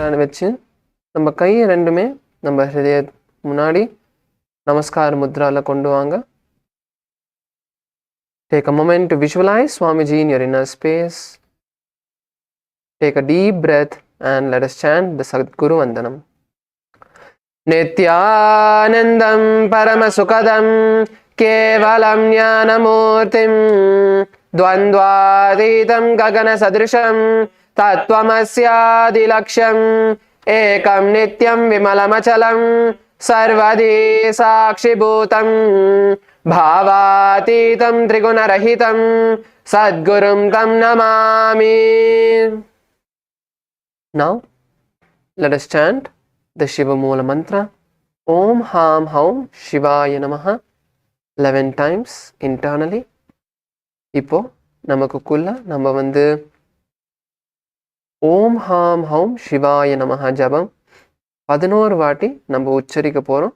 வச்சு நம்ம கை ரெண்டுமே நம்ம ஹிருதய முன்னாடி நமஸ்கார முத்ரால கொண்டு வாங்க. Take a moment to visualize Swamiji in your inner space. Take a deep breath and let us chant the Sadguru Vandanam. Nithyanandam Paramasukadam Kevalam Jnanamurtim Dvandvaditam Gagana Sadrisham Tattvamasyadilaksham Ekam Nityam Vimalamachalam Sarvadi Sakshibhutam Bhavatitam Trigunarahitam Sadgurum Tam Namami. Now, let us chant the Shiva Moola Mantra Om Ham Haum Shivaya Namaha 11 times internally. இப்போ நமக்குள்ள நம்ம வந்து ஓம் ஹாம் ஹௌம் சிவாய நமஹ ஜபம் 11 வாட்டி நம்ம உச்சரிக்க போறோம்.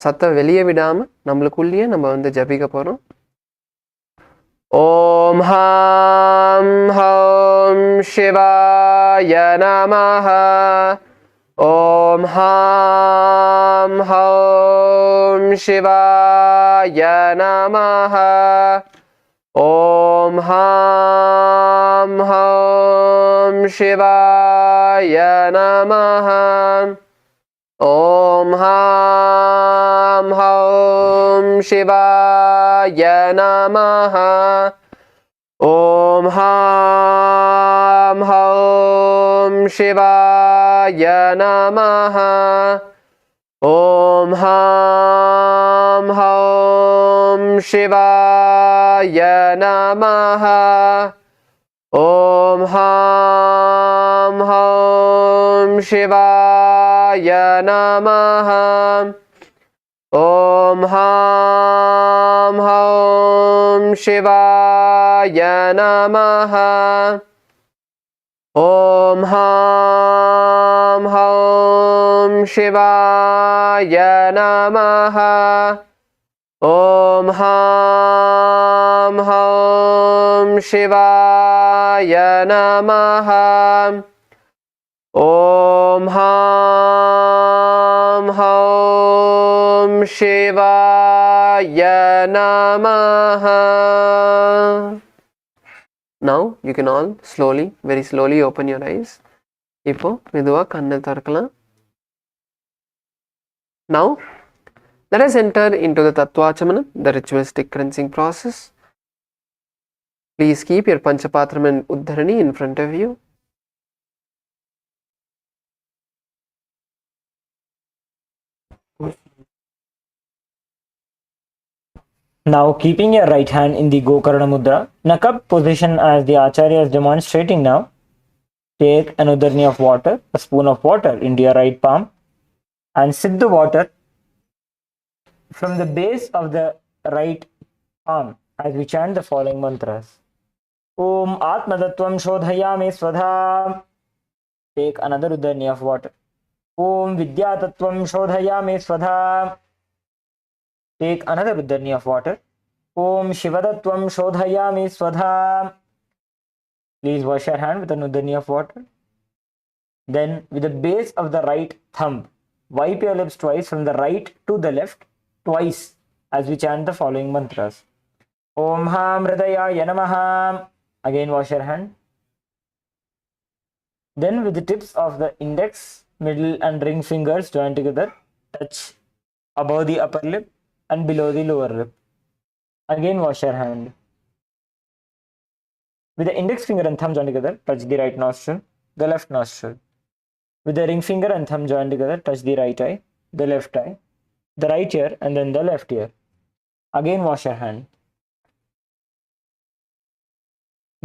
சத்தம் வெளியே விடாம நம்மளுக்குள்ளேயே நம்ம வந்து ஜபிக்க போறோம். ஓம் ஹாம் ஹௌம் சிவாய நமஹ ஓம் ஹாம் ஹௌம் சிவாய நமஹ ஓம் ஹாம் ஹௌம் சிவாய நமஹ ஓம் ஹாம் ஹௌம் சிவாய நமஹ ஓம் ஹாம் ஹௌம் சிவாய நமஹ ஓம் ஹாம் ஹௌம் சிவாய நமஹ ஓம் ஹாம் ஹௌம் சிவாய நமஹ ஓம் ஹாம் ஹௌம் சிவாய நமஹ ஓம் ஹாம் ஹௌம் சிவாய நமஹ ஓம் ஹாம் ஹௌம் சிவாய நமஹ ஓம் ஹாம் ஹௌம் சிவாய நமஹ. Now you can all slowly, very slowly open your eyes. இப்போ மெதுவா கண்ணை திறக்கலாம். Now let us enter into the Tattvachamana, the ritualistic cleansing process. Please keep your Panchapatram and Uddharani in front of you. Now, keeping your right hand in the Gokarna Mudra, in a cup position as the Acharya is demonstrating now, take an Udarni of water, a spoon of water into your right palm, and sip the water from the base of the right palm as we chant the following mantras. Om Atmadattvam Shodhayami Swadha. Take another Udarni of water. Om Vidyatattvam Shodhayami Swadha. Take another Udarni of water. Om Shivadattvam Shodhayami Swadha. Please wash your hand with an Udarni of water. Then, with the base of the right thumb, wipe your lips twice from the right to the left, twice, as we chant the following mantras. Om Ham Hridayaya Namaha. Again, wash your hand. Then, with the tips of the index, middle, and ring fingers joined together, touch above the upper lip and below the lower lip. Again, wash your hand. With the index finger and thumb joined together, touch the right nostril, the left nostril. With the ring finger and thumb joined together, touch the right eye, the left eye, the right ear, and then the left ear. Again, wash your hand.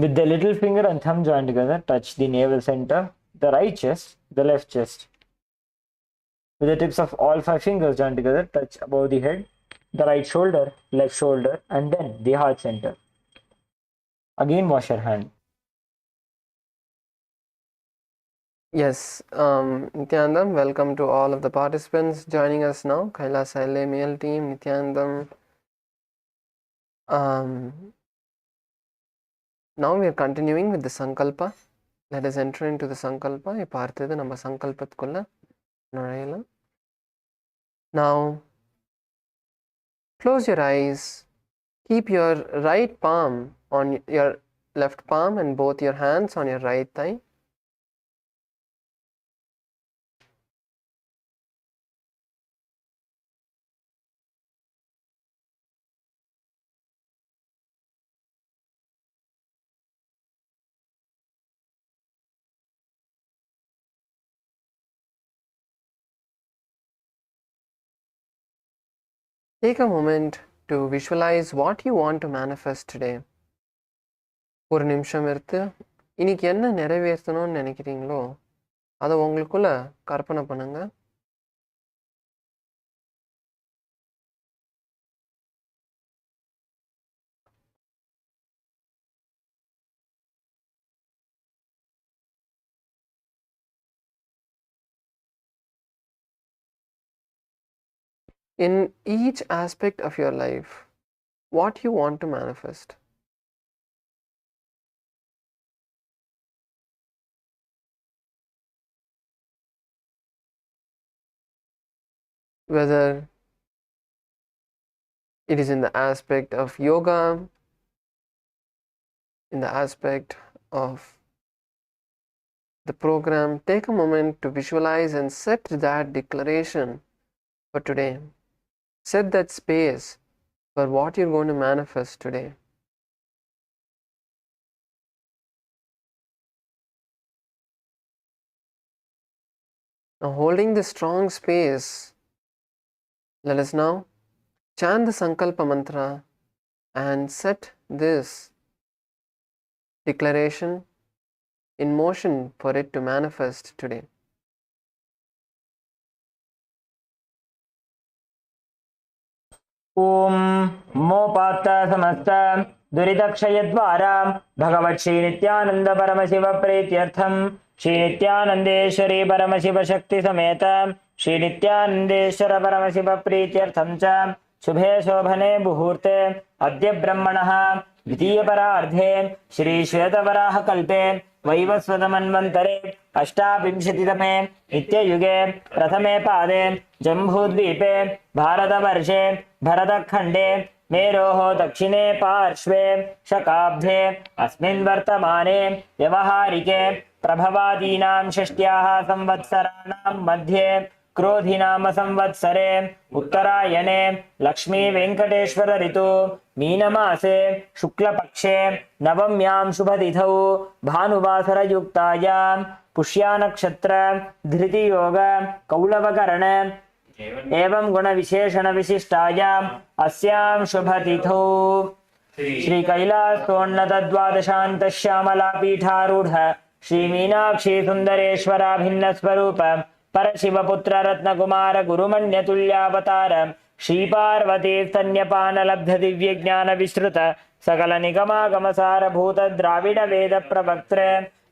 With the little finger and thumb joined together, touch the navel center, the right chest, the left chest. With the tips of all 5 fingers joined together, touch above the head, the right shoulder, left shoulder, and then the heart center. Again, wash your hand. Yes, Nithyanandam, welcome to all of the participants joining us now. KAILASA LA male team, Nithyanandam. Now we are continuing with the Sankalpa. Let us enter into the Sankalpa. இப்போ அடுத்தது நம்ம சங்கல்பத்துக்குள்ள நுழையலாம். Now, close your eyes. Keep your right palm on your left palm and both your hands on your right thigh. Take a moment to visualize what you want to manifest today. ஒரு நிமிஷம் எடுத்து இன்னைக்கு என்ன நிறைவேற்றணும்னு நினைக்கிறீங்களோ அதை உங்களுக்குள்ள கற்பனை பண்ணுங்க. In each aspect of your life, what you want to manifest. Whether it is in the aspect of yoga, in the aspect of the program, take a moment to visualize and set that declaration for today. Set that space for what you're going to manifest today. Now, holding this strong space, let us now chant the Sankalpa mantra and set this declaration in motion for it to manifest today. ओम मोपात्त समस्त दुरितक्षयद्वारा भगवत् श्री नित्यानंद परमशिव प्रीत्यर्थम श्री नित्यानंदेश्वरी परमशिव शक्ति समेत श्री नित्यानंदेश्वर परमशिव प्रीत्यर्थम च शुभे शोभने मुहूर्ते अद्य ब्रह्मणः द्वितीय परार्धे श्री श्वेतवराह कल्पे वैवस्वतमन्वन्तरे अष्टाविंशतितमे नित्ययुगे प्रथमे पादे जम्बूद्वीपे भारतवर्षे भरतखण्डे मेरोः दक्षिणे पार्श्वे शकाब्धे अस्मिन् वर्तमाने व्यवहारिके प्रभवादीनां षष्ट्याः संवत्सराणां मध्ये क्रोधिनाम संवत्सरे उत्तरायणे लक्ष्मी वेंकटेश्वर ऋतु मीनमासे शुक्लपक्षे नवम्यां शुभतिथौ भानुवासरयुक्तायां पुष्या नक्षत्र धृतियोग कौलवकरण एवं गुणविशेषण विशिष्टायाम् अस्यां शुभतिथौ श्री कैलासोन्नत द्वादशान्त श्यामला पीठारूढ़ श्री मीनाक्षी सुंदरेश्वराभिन्न स्वरूप परशिवपुत्र रत्नकुमार गुरुमन्यतुल्यावतार श्री पार्वती स्तन्यपान लब्ध दिव्य ज्ञान विश्रुत सकल निगमागम सारभूत द्राविड वेद प्रवक्त्र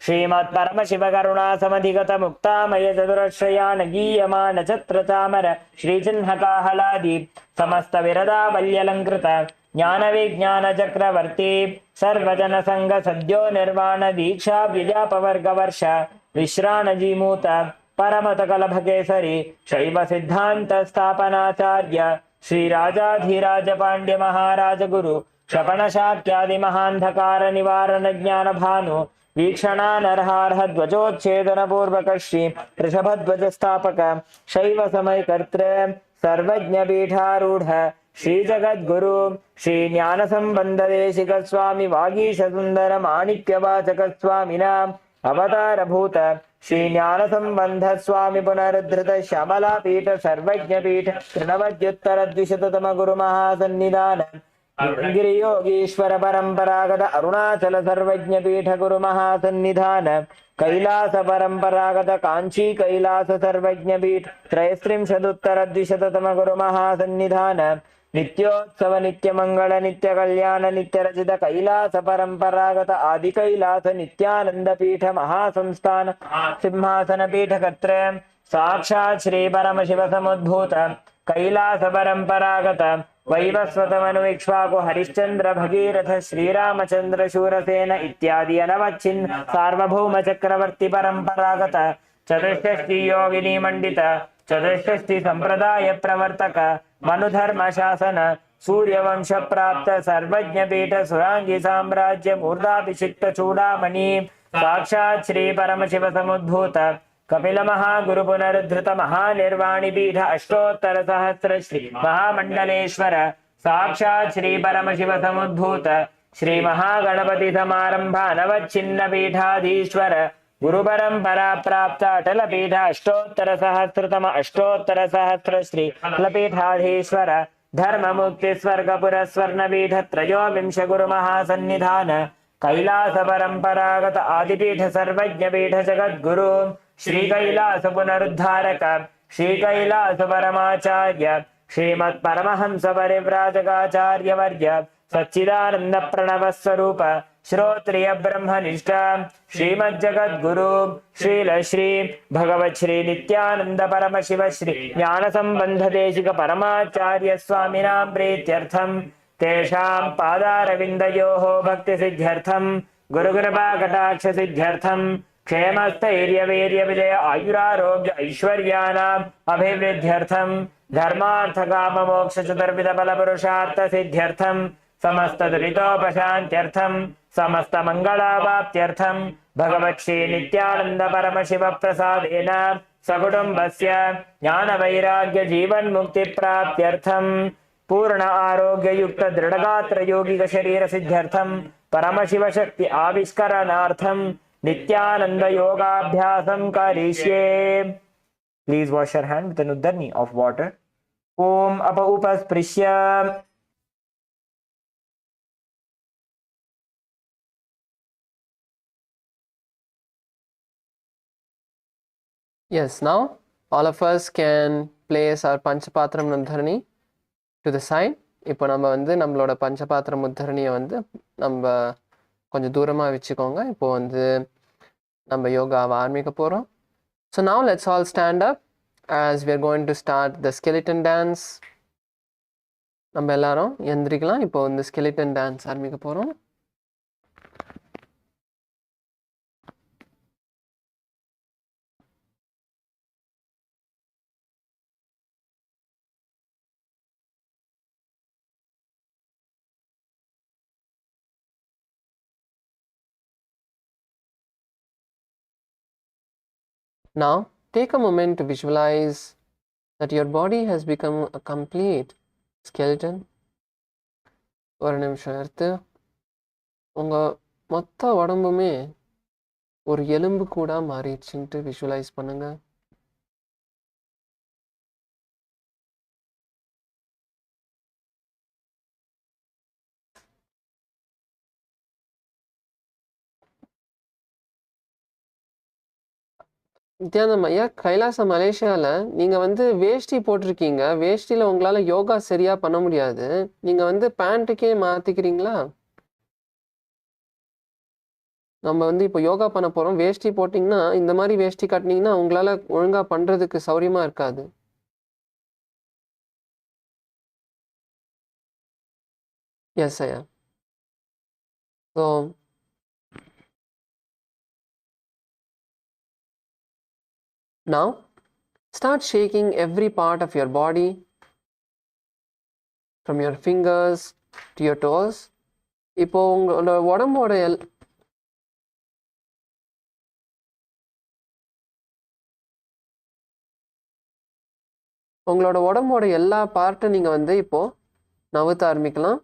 श्रीमत् परमशिव करुणा समधिगत मुक्तामय चतुरश्रयान गीयमान छत्र चामर श्री चिन्ह काहलादि समस्त विरदावल्यलंकृत ज्ञान विज्ञान चक्रवर्ती सर्वजन संग सद्यो निर्वाण दीक्षा व्यापवर्ग वर्ष विश्राण जीमूत परमत कलभकेसरी शैव सिद्धांत स्थापनाचार्य श्री राजाधिराज पांड्य महाराज गुरु क्षपण शाक्यादि महांधकार निवारण ज्ञान भानु वीक्षणानर्हार्ह ध्वजोच्छेदन पूर्वक श्री ऋषभध्वज स्थापक शैव समय कर्तृ सर्वज्ञ पीठारूढ़ श्री जगद्गुरु श्री ज्ञान संबंध देशिक स्वामी वागीश सुंदर माणिक्य वाचक स्वामिना अवतार भूत श्री ज्ञान संबंध स्वामी पुनरुद्धृत श्यामला पीठ सर्वज्ञ पीठ तृणवद्युत्तर द्विशततम गुरु महासन्निधान गिरियोगीश्वर परंपरागत अरुणाचल सर्वज्ञ पीठ गुरु महासन्निधान कैलास परंपरागत कांची कैलास सर्वज्ञ पीठ त्रयस्त्रिंशदुत्तर द्विशततम गुरु महासन्निधान नित्योत्सव नित्य मंगल नित्य कल्याण नित्य रचित कैलास परंपरागत आदि कैलास नित्यानंद पीठ महासंस्थान सिंहासन पीठ कर्त्र साक्षात् श्री परमशिव समुद्भूत कैलास परंपरागत वैवस्वतमनु इक्ष्वाकु हरिश्चंद्र भगीरथ श्रीरामचंद्र शूरसेन इत्यादि अनवच्छिन्न सार्वभौम चक्रवर्ती परंपरागत चतुष्षष्टि योगिनी मंडित चतुष्षष्टि संप्रदाय प्रवर्तक मनुधर्म शासन सूर्यवंश प्राप्त सर्वज्ञ पीठ सुरांगी साम्राज्य मूर्धाभिषिक्त चूड़ामणि साक्षात् श्री परमशिव समुद्भूत कपिल महागुरु पुनरुद्धृत महानिर्वाणि पीठ अष्टोत्तर सहस्र श्री महामंडलेश्वर साक्षात् श्री परमशिव समुद्भूत श्री महागणपति समारंभ नवच्छिन्न पीठाधीश्वर गुरु परंपरा प्राप्त अटल पीठ अष्टोत्तर सहस्रतम अष्टोत्तर सहस्र श्री पीठाधीश्वर धर्म मुक्ति स्वर्गपुर स्वर्ण पीठ त्रयोविंश गुरु महासन्निधान कैलास परंपरागत आदिपीठ सर्वज्ञ पीठ जगद्गुरु श्री कैलास पुनरुद्धारक श्री कैलास परमाचार्य श्रीमत् परमहंस परिव्राजकाचार्य वर्य सच्चिदानंद प्रणव स्वरूप श्रोत्रिय ब्रह्मनिष्ठ श्रीमद् जगद्गुरु श्रील श्री भगवत श्री नित्यानंद परम शिव श्री ज्ञान संबंध देशिक परमाचार्य स्वामिनां प्रीत्यर्थम तेषां पादारविन्दयोः भक्ति सिद्ध्यर्थम गुरुकृपा कटाक्ष सिद्ध्यर्थम क्षेमस्थैर्य वीर्य विजय आयुरारोग्य ऐश्वर्याणाम् अभिवृद्ध्यर्थम धर्मार्थ काम मोक्ष चतुर्विध बल पुरुषार्थ सिद्ध्यर्थम समस्त दुरितोपशान्त्यर्थम समस्त मंगलावाप्त्यर्थम भगवत् श्री नित्यानंद परम शिव प्रसादेन सकुटुम्बस्य ज्ञान वैराग्य जीवन मुक्ति प्राप्त्यर्थम पूर्ण आरोग्य युक्त दृढ़गात्र योगिक शरीर सिद्ध्यर्थम परम शिव शक्ति आविष्करणार्थम नित्यानंद योगाभ्यासं करिष्ये. Please wash your hand with an uddani of water. Om apa upasprisya. Yes, now all of us can place our Panchapatram Uddharani to the side. இப்போ நம்ம வந்து நம்மளோட பஞ்சபாத்திரம் உத்தரணியை வந்து நம்ம கொஞ்சம் தூரமாக வச்சுக்கோங்க. இப்போ வந்து நம்ம யோகாவை ஆரம்பிக்க போகிறோம். So now let's all stand up as we are going to start the skeleton dance. நம்ம எல்லாரும் எந்திரிக்கலாம். இப்போ வந்து skeleton dance ஆரம்பிக்க போகிறோம். Now, take a moment to visualize that your body has become a complete skeleton. ஒரு நிமிஷம் எடுத்து உங்கள் மொத்த உடம்புமே ஒரு எலும்பு கூட மாறிடுச்சுன்ட்டு விஷுவலைஸ் பண்ணுங்க. நித்யானந்தம் ஐயா, கைலாச மலேசியாவில் நீங்கள் வந்து வேஷ்டி போட்டிருக்கீங்க. வேஷ்டியில் உங்களால் யோகா சரியாக பண்ண முடியாது. நீங்கள் வந்து பேண்ட்டுக்கே மாற்றிக்கிறீங்களா? நம்ம வந்து இப்போ யோகா பண்ண போகிறோம். வேஷ்டி போட்டிங்கன்னா, இந்த மாதிரி வேஷ்டி கட்டினீங்கன்னா உங்களால் ஒழுங்காக பண்ணுறதுக்கு சௌரியமாக இருக்காது. எஸ் ஐயா. So now start shaking every part of your body from your fingers to your toes. இப்போ உங்களோட உடம்போட எல்லா பார்ட்டும் நீங்கள் வந்து இப்போ நவுத்த ஆரம்பிக்கலாம்.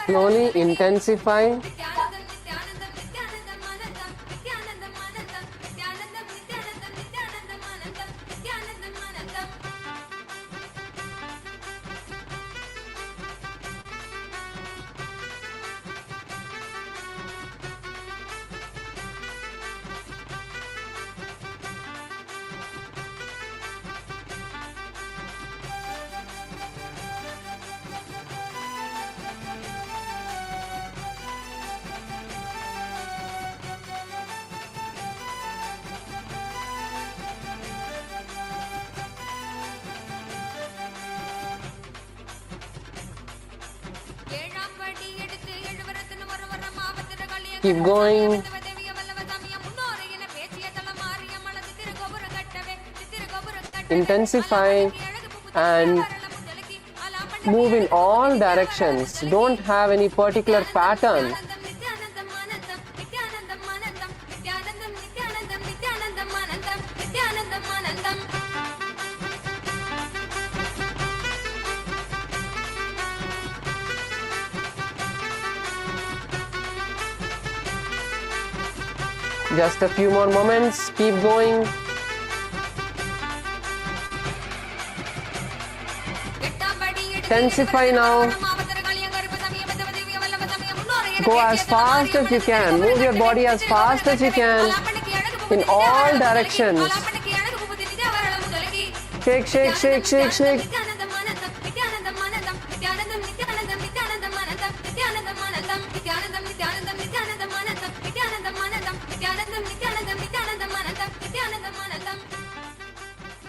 Slowly intensify. Keep going. Intensify and move in all directions. Don't have any particular pattern. Just a few more moments. Keep going. Intensify now. Go as fast as you can. Move your body as fast as you can in all directions. Shake, shake, shake, shake, shake.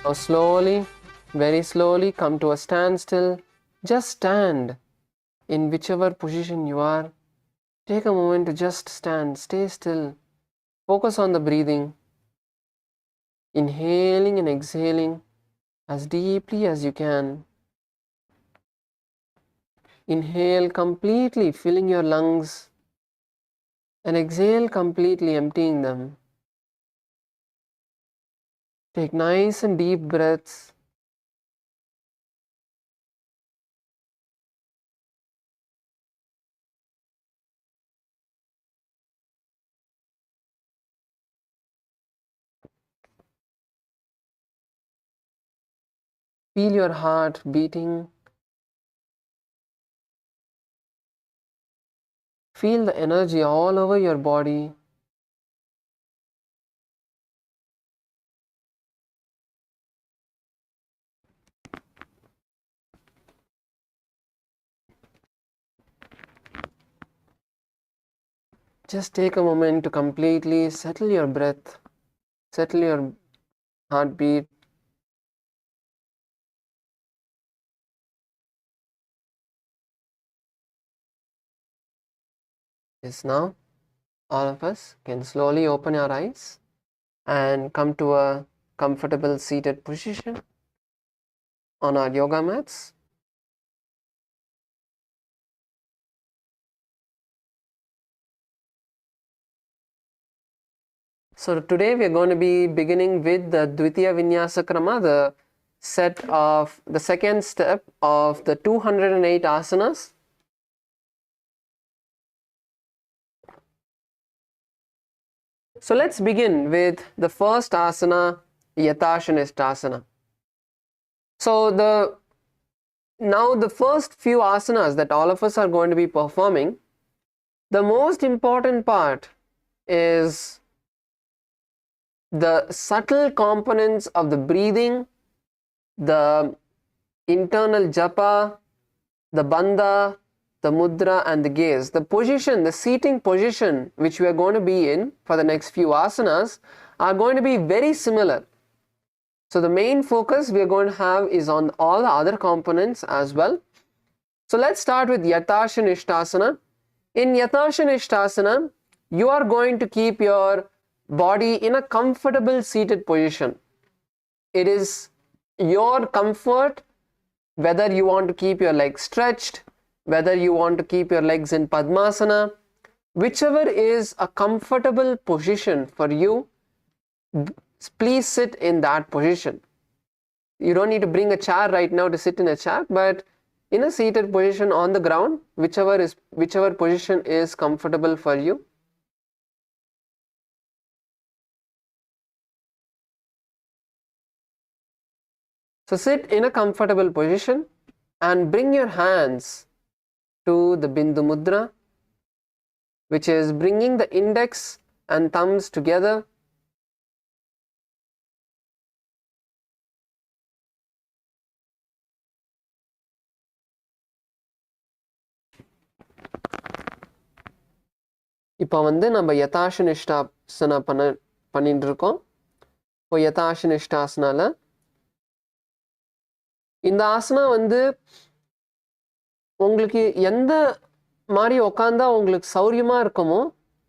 Now slowly, very slowly come to a standstill. Just stand in whichever position you are. Take a moment to just stand, stay still. Focus on the breathing. Inhaling and exhaling as deeply as you can. Inhale completely, filling your lungs, and exhale completely, emptying them. Take nice and deep breaths. Feel your heart beating. Feel the energy all over your body. Just take a moment to completely settle your breath, settle your heartbeat. Yes, now all of us can slowly open our eyes and come to a comfortable seated position on our yoga mats. So today we are going to be beginning with the Dvitiya Vinyasa Krama, the second step of the 208 asanas. So let's begin with the first asana, Yathashanishtasana. So now the first few asanas that all of us are going to be performing, the most important part is the subtle components of the breathing, the internal japa, the bandha, the mudra and the gaze. The position, the seating position which we are going to be in for the next few asanas are going to be very similar. So the main focus we are going to have is on all the other components as well. So let's start with Yathashanishtasana. In Yathashanishtasana, you are going to keep your body in a comfortable seated position. It is your comfort whether you want to keep your legs stretched, whether you want to keep your legs in Padmasana, whichever is a comfortable position for you, please sit in that position. You don't need to bring a chair right now to sit in a chair, but in a seated position on the ground, whichever position is comfortable for you. So sit in a comfortable position and bring your hands to the Bindu Mudra, which is bringing the index and thumbs together. இப்போ நம்ம யதாசனிஷ்டாசனா பண்ணிட்டு இருக்கோம். இப்போ யதாசனிஷ்டாசனால இந்த ஆசனா உங்களுக்கு எந்த மாதிரி உட்காந்தா உங்களுக்கு சௌரியமா இருக்குமோ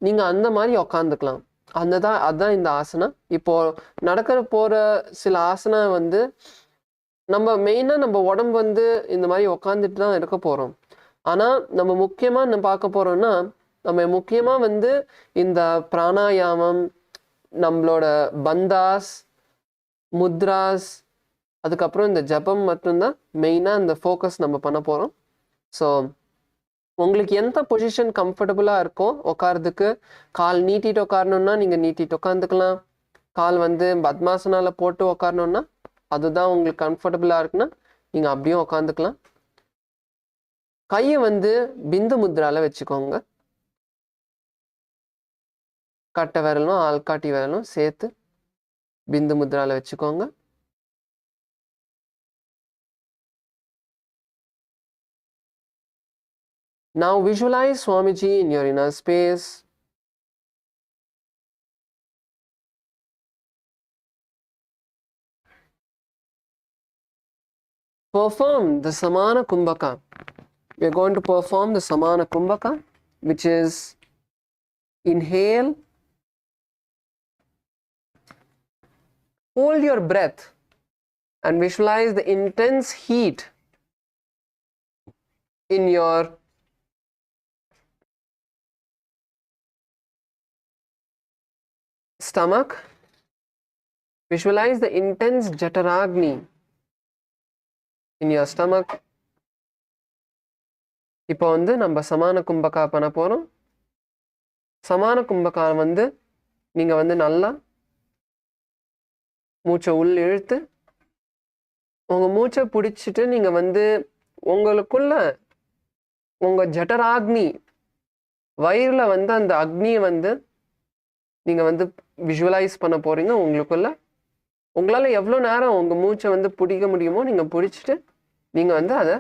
நீங்கள் அந்த மாதிரி உக்காந்துக்கலாம். அதுதான் இந்த ஆசனா. இப்போ நடக்கிற போகிற சில ஆசனா வந்து நம்ம மெயினாக நம்ம உடம்பு வந்து இந்த மாதிரி உக்காந்துட்டு தான் இருக்க போகிறோம். ஆனால் நம்ம முக்கியமாக நம்ம பார்க்க போகிறோம்னா நம்ம முக்கியமாக வந்து இந்த பிராணாயாமம், நம்மளோட பந்தாஸ், முத்ராஸ், அதுக்கப்புறம் இந்த ஜபம் மட்டும்தான் மெயினாக இந்த ஃபோக்கஸ் நம்ம பண்ண போகிறோம். ஸோ உங்களுக்கு எந்த பொசிஷன் கம்ஃபர்டபுளாக இருக்கோ உட்காரதுக்கு, கால் நீட்டிட்டு உட்காரணுன்னா நீங்கள் நீட்டிட்டு உட்காந்துக்கலாம். கால் வந்து பத்மாசனால போட்டு உட்காரணுன்னா அதுதான் உங்களுக்கு கம்ஃபர்டபுளாக இருக்குன்னா நீங்கள் அப்படியும் உட்காந்துக்கலாம். கையை வந்து பிந்து முத்ரால வச்சுக்கோங்க. கட்டை விரலும் ஆள்காட்டி விரலும் சேர்த்து பிந்து முத்ரால வச்சுக்கோங்க. Now visualize Swamiji in your inner space. Perform the Samana Kumbhaka. We are going to perform the Samana Kumbhaka, which is inhale, hold your breath and visualize the intense heat in your stomach. Visualize the intense Jataragni in your stomach. இப்போ வந்து நம்ம சமான கும்பகா பண்ண போகிறோம். சமான கும்பகா வந்து நீங்கள் வந்து நல்லா மூச்சை உள் இழுத்து உங்கள் மூச்சை பிடிச்சிட்டு நீங்கள் வந்து உங்களுக்குள்ள உங்கள் ஜட்டராக்னி வயிறில் வந்து அந்த அக்னியை வந்து நீங்கள் வந்து விஷுவலைஸ் பண்ண போகிறீங்க. உங்களுக்குள்ள உங்களால் எவ்வளோ நேரம் உங்கள் மூச்சை வந்து பிடிக்க முடியுமோ நீங்கள் பிடிச்சிட்டு நீங்கள் வந்து அதை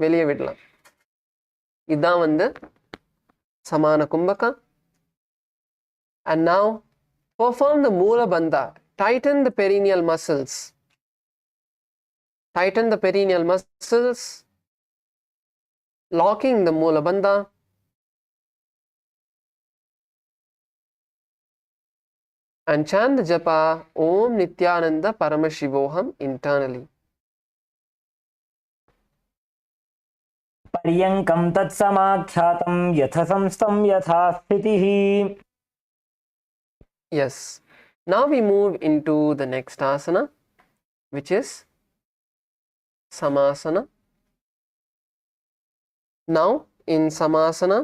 வெளியே விடலாம். இதுதான் வந்து சமான kumbhaka. And now perform the Moola Bandha. Tighten the perineal muscles. Tighten the perineal muscles, locking the Moola Bandha. And chant the japa Om Nithyananda Paramashivoham internally. पर्यङ्कं तत्समाख्यातं यथ संस्थं यथा स्थितिः. Yes. Now we move into the next asana, which is Samasana. Now in Samasana,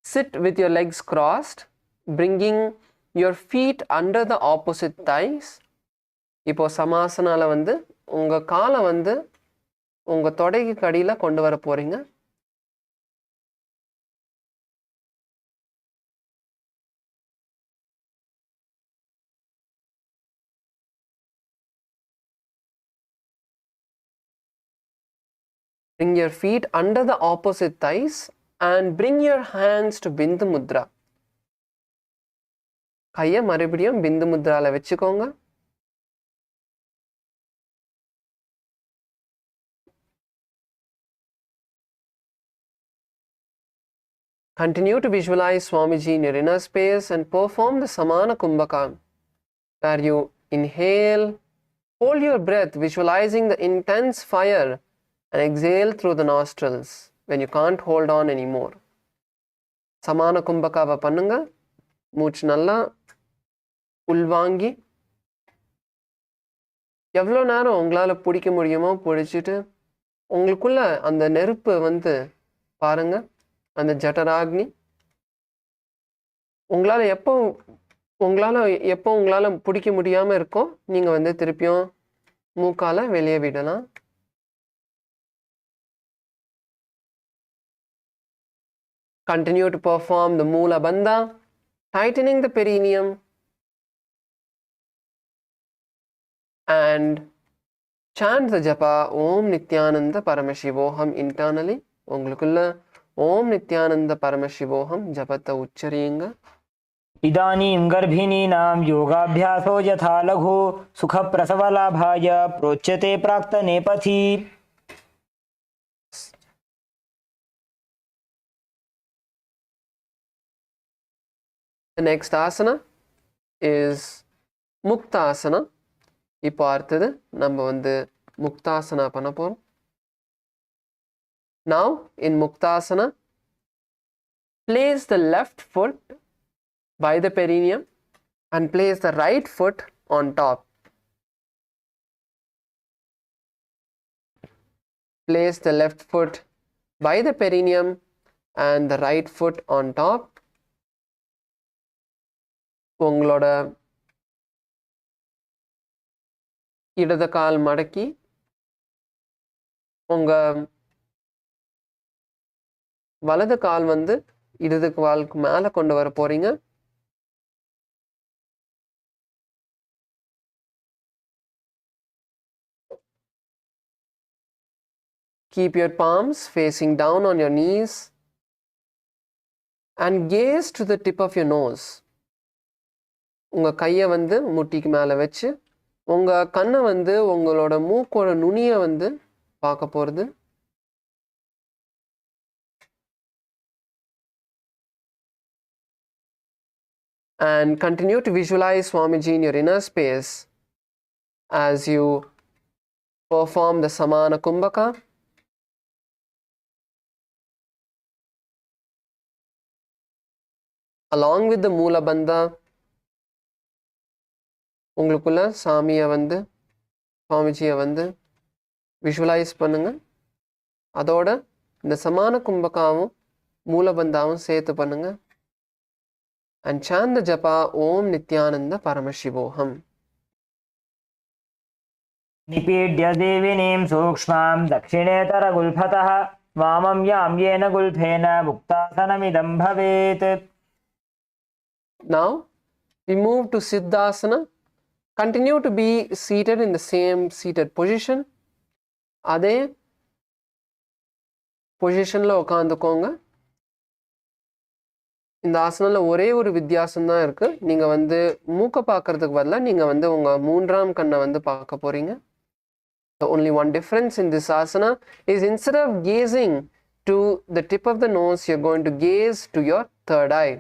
sit with your legs crossed, bringing your feet under the opposite thighs. இப்போ சமாசனால வந்து உங்கள் காலை வந்து உங்கள் தொடைக்கு கடியில் கொண்டு வர போகிறீங்க. Bring your feet under the opposite thighs and bring your hands to Bindu Mudra. கையை மறுபடியும் பிந்து முத்ரால வச்சுக்கோங்க. Continue to visualize Swamiji in your inner space and perform the Samana Kumbhaka, where you inhale, hold your breath, visualizing the intense fire, and exhale through the nostrils when you can't hold on anymore. Samana Kumbhakava பண்ணுங்க. மூச்சு நல்லா உள்வாங்கி எவ்வளோ நேரம் உங்களால் பிடிக்க முடியுமோ பிடிச்சிட்டு உங்களுக்குள்ள அந்த நெருப்பு வந்து பாருங்க. அந்த ஜட்டராக்னி உங்களால் எப்போ உங்களால் பிடிக்க முடியாமல் இருக்கோ நீங்கள் வந்து திருப்பியும் மூக்கால வெளியே விடலாம். Continue to perform the Moola Bandha, tightening the perineum and chant the japa Om Nithyananda Paramashivoham internally. உங்களுக்குள்ள Om Nithyananda Paramashivoham ஜபத்தை உச்சரியுங்க. इदानीं गर्भिणीनां योगाभ्यासो यथा लघु सुखप्रसवलाभाय प्रोच्यते प्राक्तने पथि. The next asana is Muktasana. இப்போ அடுத்தது நம்ம வந்து Muktasana பண்ண போறோம். Now in Muktasana, place the left foot by the perineum and place the right foot on top. Place the left foot by the perineum and the right foot on top. உங்களோட இடது கால் மடக்கி உங்க வலது கால் வந்து இடது காலுக்கு மேல கொண்டு வர போறீங்க. Keep your palms facing down on your knees and gaze to the tip of your nose. உங்க கையை வந்து முட்டிக்கு மேல வச்சு உங்க கண்ணை வந்து உங்களோட மூக்கோட நுனியை வந்து பார்க்க போறது. And continue to visualize Swamiji in your inner space as you perform the Samana Kumbhaka. Along with the Moola Bandha, உங்களுக்குள்ள சாமியை வந்து சுவாமிஜியை வந்து விஷுவலைஸ் பண்ணுங்க. அதோட இந்த சமான கும்பகாவும் மூலபந்தாவும் சேர்த்து பண்ணுங்க. And chant the japa Om Nithyananda Paramashivoham. निपीड्य देविनीं सूक्ष्मां दक्षिणेतरगुल्फतः वामं यां येन गुल्फेन मुक्तासनमिदं भवेत्. Now we move to Siddhasana. Continue to be seated in the same seated position. அதே பொசிஷன்ல உட்காந்துக்கோங்க. இந்த ஆசனால ஒரே ஒரு வித்தியாசம் தான் இருக்கு. நீங்க வந்து மூக்க பார்க்கிறதுக்கு பதிலா நீங்க வந்து உங்க மூன்றாம் கண்ணை வந்து பார்க்க போறீங்க. The only one difference in this asana is instead of gazing to the tip of the nose, you're going to gaze to your third eye.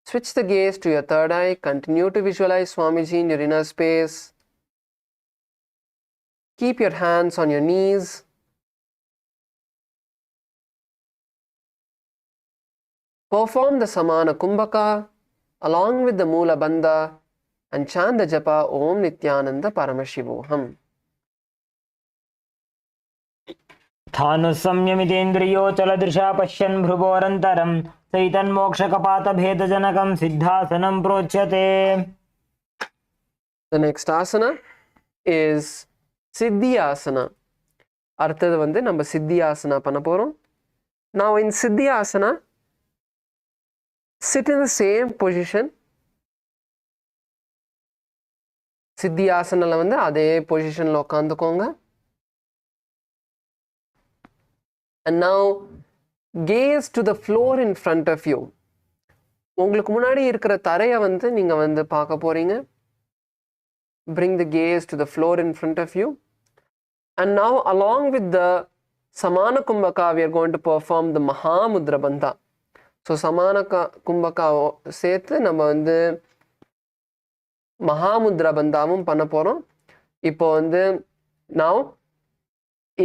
Switch the gaze to your third eye. Continue to visualize Swamiji in your inner space. Keep your hands on your knees. Perform the Samana Kumbhaka along with the Moola Bandha and chant the japa Om Nithyananda Paramashivoham. थानुसंयमितेन्द्रियो चलदृशा पश्यन् भ्रुवोरन्तरं सैतन्मोक्षकपातभेदजनकं सिद्धासनं प्रोच्यते. The next asana is Siddhi Asana. அடுத்தது வந்து நம்ம Siddhi Asana பண்ண போறோம். Now in Siddhi Asana, sit in the same position. Siddhi Asanaல வந்து அதே பொசிஷன்ல உட்காந்துக்கோங்க. And now gaze to the floor in front of you. உங்களுக்கு முன்னாடி இருக்கிற தரையை வந்து நீங்க வந்து பார்க்க போறீங்க. Bring the gaze to the floor in front of you. And now along with the Samana Kumbhaka, we are going to perform the Mahamudra Bandha. So Samana Kumbhaka சேர்த்து நம்ம வந்து Mahamudra Bandhaவும் பண்ண போறோம். இப்போ வந்து now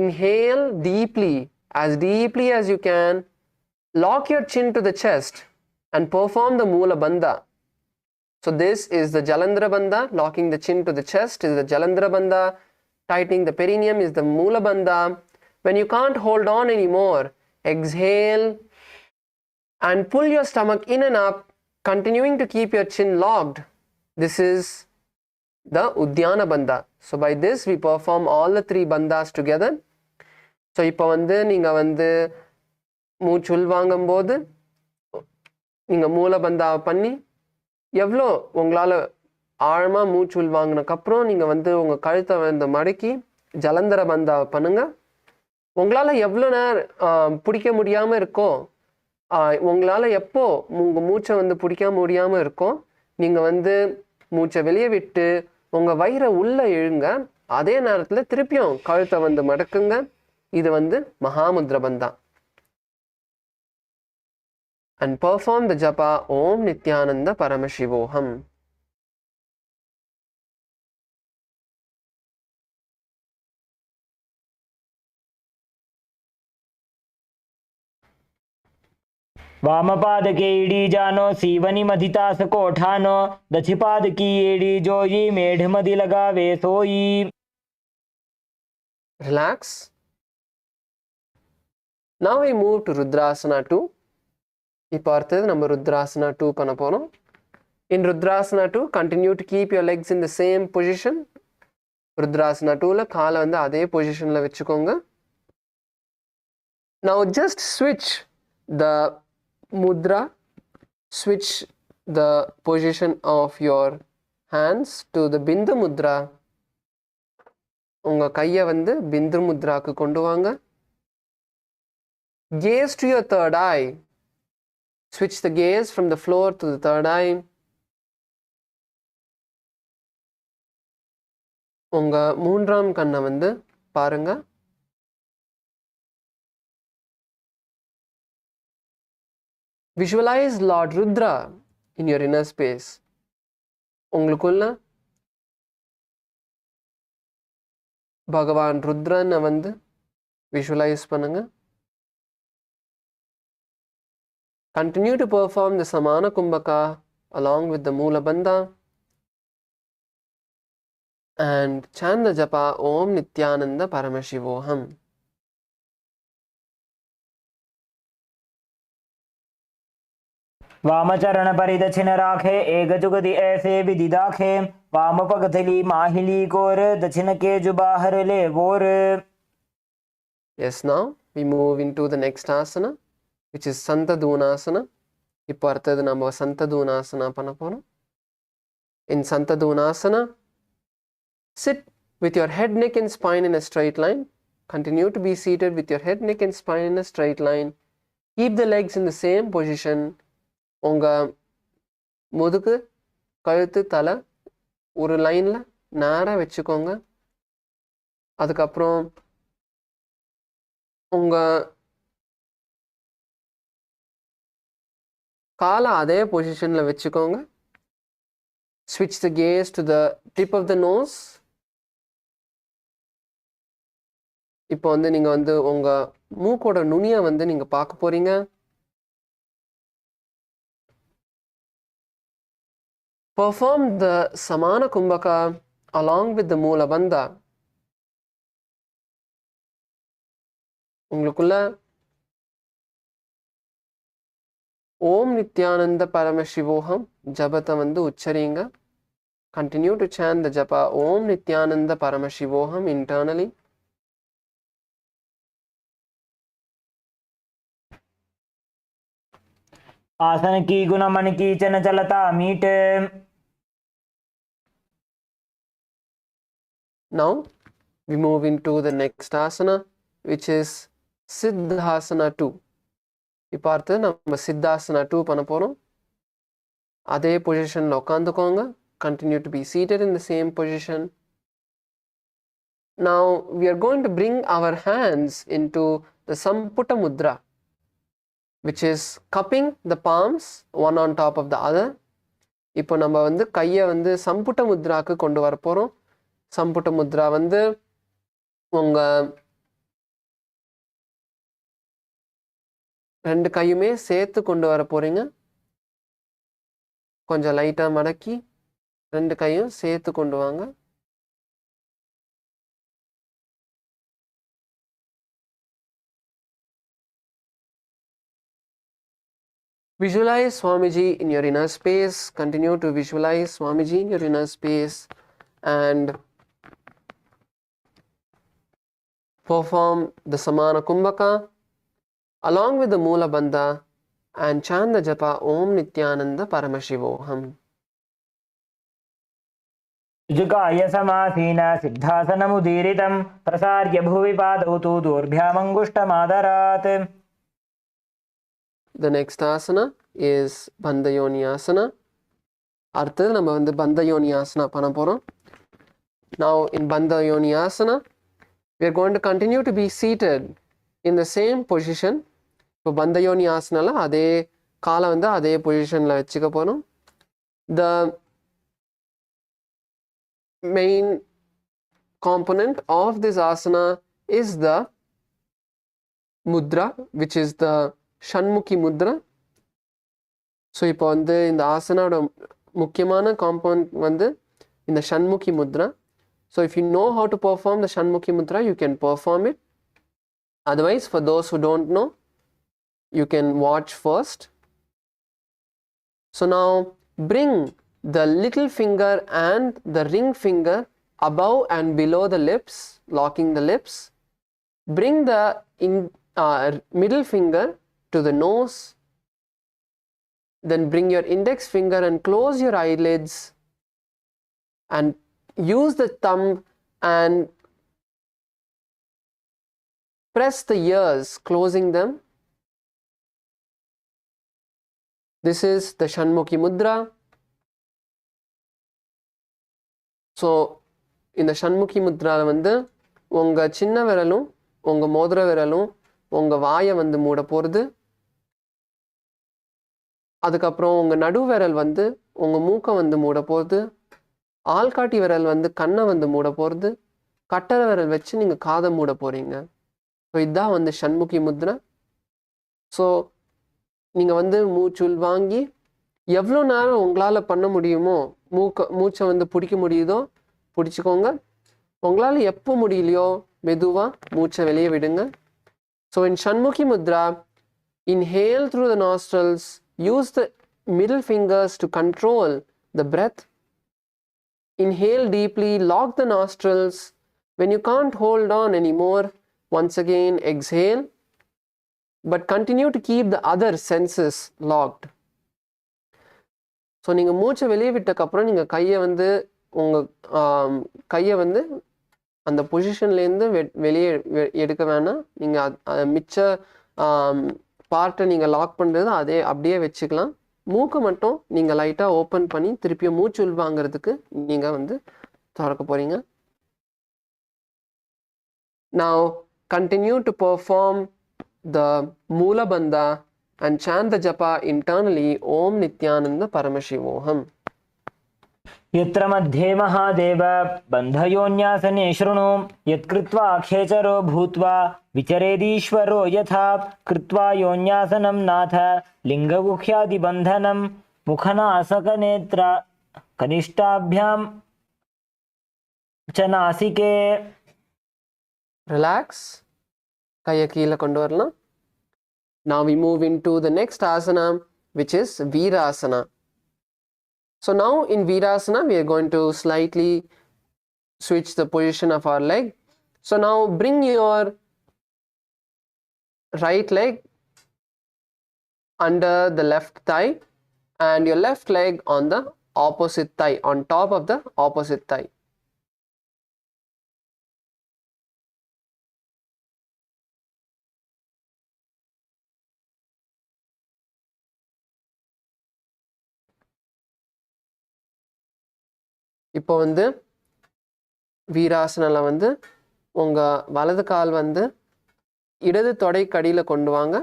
inhale deeply as you can. Lock your chin to the chest and perform the Moola Bandha. So this is the Jalandhara Bandha. Locking the chin to the chest is the Jalandhara Bandha. Tightening the perineum is the Moola Bandha. When you can't hold on anymore, exhale and pull your stomach in and up, continuing to keep your chin locked. This is the Uddiyana Bandha. So by this we perform all the three bandhas together. So இப்போ வந்து நீங்க வந்து மூச்சு உள்வாங்கும்போது நீங்க மூல பந்தாவை பண்ணி எவ்வளோ உங்களால் ஆழமாக மூச்சு உள்வாங்கினக்கப்புறம் நீங்கள் வந்து உங்கள் கழுத்தை வந்து மடக்கி ஜலந்தர பந்தாவை பண்ணுங்க. உங்களால் எவ்வளோ நேரம் பிடிக்க முடியாமல் இருக்கோ, உங்களால் எப்போ உங்கள் மூச்சை வந்து பிடிக்க முடியாமல் இருக்கோ, நீங்கள் வந்து மூச்சை வெளியே விட்டு உங்கள் வயிறை உள்ளே இழுங்க. அதே நேரத்தில் திருப்பியும் கழுத்தை வந்து மடக்குங்க. இது வந்து மகாமுத்ர பந்தா. and perform the japa Om Nithyananda Paramashivoham. वामपाद के ईडी जानो सीवनी मधितास कोठानो दक्षिपाद की एड़ी जोई मेढ़ मदि लगावे सोई. Relax. Now we move to Rudrasana 2. இப்போ அடுத்தது நம்ம Rudrasana 2 பண்ண போறோம். In Rudrasana 2, continue to keep your legs in the same position. Rudrasana 2ல காலை வந்து அதே பொசிஷன்ல வச்சுக்கோங்க. Now just switch the mudra, switch the position of your hands to the Bindu mudra. உங்க கையை வந்து பிந்து முத்ராக்கு கொண்டு வாங்க. Gaze to your third eye. Switch the gaze from the floor to the third eye. உங்க மூன்றாம் கண்ணை வந்து பாருங்க. Visualize Lord Rudra in your inner space. உங்களுக்குள்ள பகவான் ருத்ரனை வந்து visualize பண்ணுங்க. Continue to perform the Samana Kumbhaka along with the Moola Bandha and chant the japa Om Nithyananda Paramashivoham. वामचरण परिदक्षिण राखे एक जुगति ऐसे विधि दाखे वाम पगथली माहिली कोर दक्षिण के जुबाहर ले वोर. Yes, now we move into the next asana, which is Santadunasana. இப்போ அடுத்தது நம்ம Santadunasana பண்ண போறோம். In Santadunasana, sit with your head, neck and spine in a straight line. Continue to be seated with your head, neck and spine in a straight line. Keep the legs in the same position. உங்க முதுகு கழுத்து தலை ஒரு லைன்ல நேரா வச்சுக்கோங்க. அதுக்கப்புறம் உங்க காலை அதே பொசிஷன்ல வச்சுக்கோங்க. Switch the gaze to the tip of the nose. இப்போ வந்து நீங்க வந்து உங்க மூக்கோட நுனியை வந்து நீங்க பார்க்க போறீங்க. Perform the Samana Kumbhaka along with the Moola Bandha. உங்களுக்குள்ள Om Nithyananda Paramashivoham ஜபத்தை வந்து உச்சரிங்க. Continue to chant the japa Om Nithyananda Paramashivoham internally. आसन की गुण मन की चन चलता meet. Now we move into the next asana, which is Siddhasana 2. இப்போ அடுத்து நம்ம Siddhasana 2 பண்ண போறோம். அதே பொசிஷன்ல உட்காந்துக்கோங்க. Continue to be seated in the same position. Now we are going to bring our hands into the Samputa Mudra, which is cupping the palms one on top of the other. இப்போ நம்ம வந்து கையை வந்து சம்புட்ட முத்ராக்கு கொண்டு வர போறோம். சம்புட்ட முத்ரா வந்து உங்க ரெண்டு கையுமே சேர்த்து கொண்டு வர போறீங்க. கொஞ்சம் லைட்டா மடக்கி ரெண்டு கையும் சேர்த்து கொண்டு வாங்க. Visualize Swamiji in your inner space. Continue to visualize Swamiji in your inner space and perform the Samana Kumbhaka along with the Moola Bandha and chant the japa Om Nithyananda Paramashivoham. जुगाय समासीन सिद्धासनमुदीरितं प्रसार्य भुवि पादौ तु दोर्भ्यामङ्गुष्ठमादरात्. The next asana is Bandhayoni asana. அடுத்தது நம்ம வந்து Bandhayoni asana பண்ண போறோம். Now in Bandhayoni asana, we are going to continue to be seated in the same position. இப்போ Bandhayoni asanaல அதே காலை வந்து அதே பொசிஷனில் வச்சுக்க போகிறோம். The main component of this asana is the mudra, which is the Shanmukhi mudra. So இப்போ வந்து இந்த ஆசனாவோட முக்கியமான காம்பவுண்ட் வந்து இந்த Shanmukhi mudra. So if you know how to perform the Shanmukhi mudra, you can perform it. Otherwise, for those who don't know, you can watch first. So now bring the little finger and the ring finger above and below the lips, locking the lips. Bring the middle finger to the nose. Then bring your index finger and close your eyelids and use the thumb and press the ears, closing them. This is the Shanmukhi Mudra. So, in the Shanmukhi Mudra வந்து உங்க சின்ன விரலும் உங்க மோதிர விரலும் உங்க வாயை வந்து மூட போகிறது. அதுக்கப்புறம் உங்க நடு விரல் வந்து உங்க மூக்கை வந்து மூட போகிறது. ஆள்காட்டி விரல் வந்து கண்ணை வந்து மூட போகிறது. கட்டரை விரல் வச்சு நீங்கள் காதை மூட போகிறீங்க. ஸோ இதுதான் வந்து ஷண்முகி முத்ரா. ஸோ நீங்கள் வந்து மூச்சுள் வாங்கி எவ்வளோ நேரம் உங்களால் பண்ண முடியுமோ மூச்சை வந்து பிடிக்க முடியுதோ பிடிச்சிக்கோங்க. உங்களால் எப்போ முடியலையோ மெதுவாக மூச்சை வெளியே விடுங்க. So in Shanmukhi mudra, inhale through the nostrils. Use the middle fingers to control the breath. Inhale deeply, lock the nostrils. When you can't hold on anymore, once again exhale, but continue to keep the other senses locked. So நீங்கள் மூச்சை வெளியே விட்டக்கப்புறம் நீங்கள் கையை வந்து உங்கள் கையை வந்து அந்த பொசிஷன்லேருந்து வெளியே எடுக்க வேணாம். நீங்கள் மிச்ச பார்ட்டை நீங்கள் லாக் பண்ணுறது அதே அப்படியே வச்சுக்கலாம். மூக்கை மட்டும் நீங்கள் லைட்டாக ஓப்பன் பண்ணி திருப்பியும் மூச்சு உள்வாங்கிறதுக்கு நீங்கள் வந்து திறக்க போகிறீங்க. Now continue to perform the Moola Bandha and chant the japa internally. Om Nithyananda Paramashivoham. यत्र मध्ये महादेव बन्धयोन्यासने शृणु यत्कृत्वा खेचरो भूत्वा विचरेदीश्वरो यथा कृत्वा योन्यासनं नाथ लिङ्गगुह्यादिबन्धनं मुखनासकनेत्र कनिष्ठाभ्यां च नासिके. Relax. கையை கீழே கொண்டு வரலாம். Now we move into the next asana, which is Virasana. So now in Virasana, we are going to slightly switch the position of our leg. So now bring your right leg under the left thigh and your left leg on the opposite thigh, on top of the opposite thigh. இப்போ வந்து வீராசனில் வந்து உங்கள் வலது கால் வந்து இடது தொடைக்கடியில் கொண்டு வாங்க.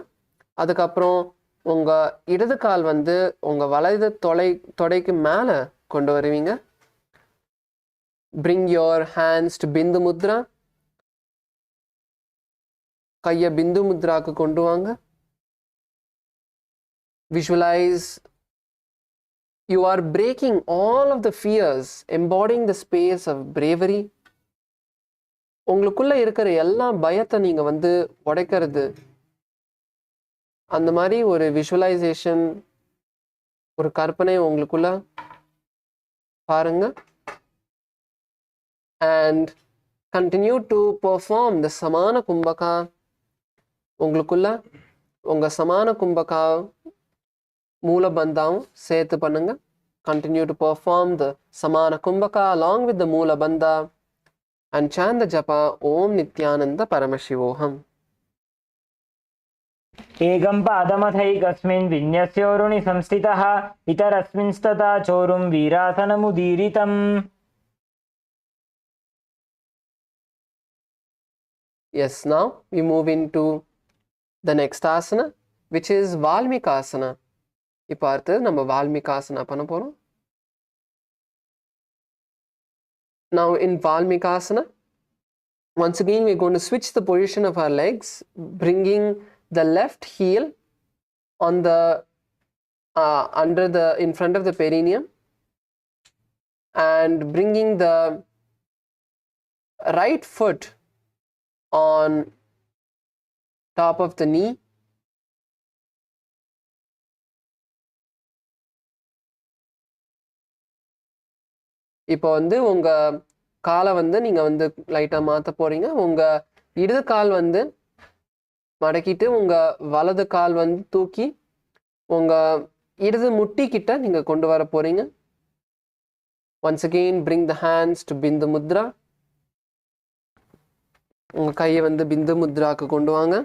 அதுக்கப்புறம் உங்கள் இடது கால் வந்து உங்கள் வலது தொடைக்கு மேலே கொண்டு வருவீங்க. Bring your hands to Bindu Mudra. கையை பிந்து முத்ராக்கு கொண்டு வாங்க. Visualize you are breaking all of the fears, embodying the space of bravery. உங்களுக்குள்ள இருக்கிற எல்லா பயத்தை நீங்க வந்து உடைக்கிறது. அந்த மாதிரி ஒரு விஷுவலைசேஷன், ஒரு கற்பனை உங்களுக்குள்ள பாருங்க. And continue to perform the Samana Kumbhaka. உங்களுக்குள்ள உங்க சமான கும்பகா மூல பந்தாவும் சேர்த்து பண்ணுங்க. Continue to perform the Samana Kumbhaka along with the Moola Bandha and chant the japa Om Nithyananda Paramashivoham. एकं पादमथैकस्मिन् विन्यस्योरुणि संस्थितः इतरस्मिंस्तथा चोरुं वीरासनमुदीरितम्. Yes, now we move into the next asana, which is Valmikasana. இப்போ அடுத்து நம்ம வால்மீகாசனா பண்ண போகிறோம். Now in Valmikasana, once again we're going to switch the position of our legs, bringing the left heel on the in front of the perineum, and bringing the right foot on top of the knee. இப்போ வந்து உங்க காலை வந்து நீங்க வந்து லைட்டா மாத்த போறீங்க. உங்க இடது கால் வந்து மடக்கிட்டு உங்க வலது கால் வந்து தூக்கி உங்க இடது முட்டி கிட்ட நீங்க கொண்டு வர போறீங்க. Once again bring the hands to Bindu Mudra. உங்க கையை வந்து பிந்து முத்ராக்கு கொண்டு வாங்க.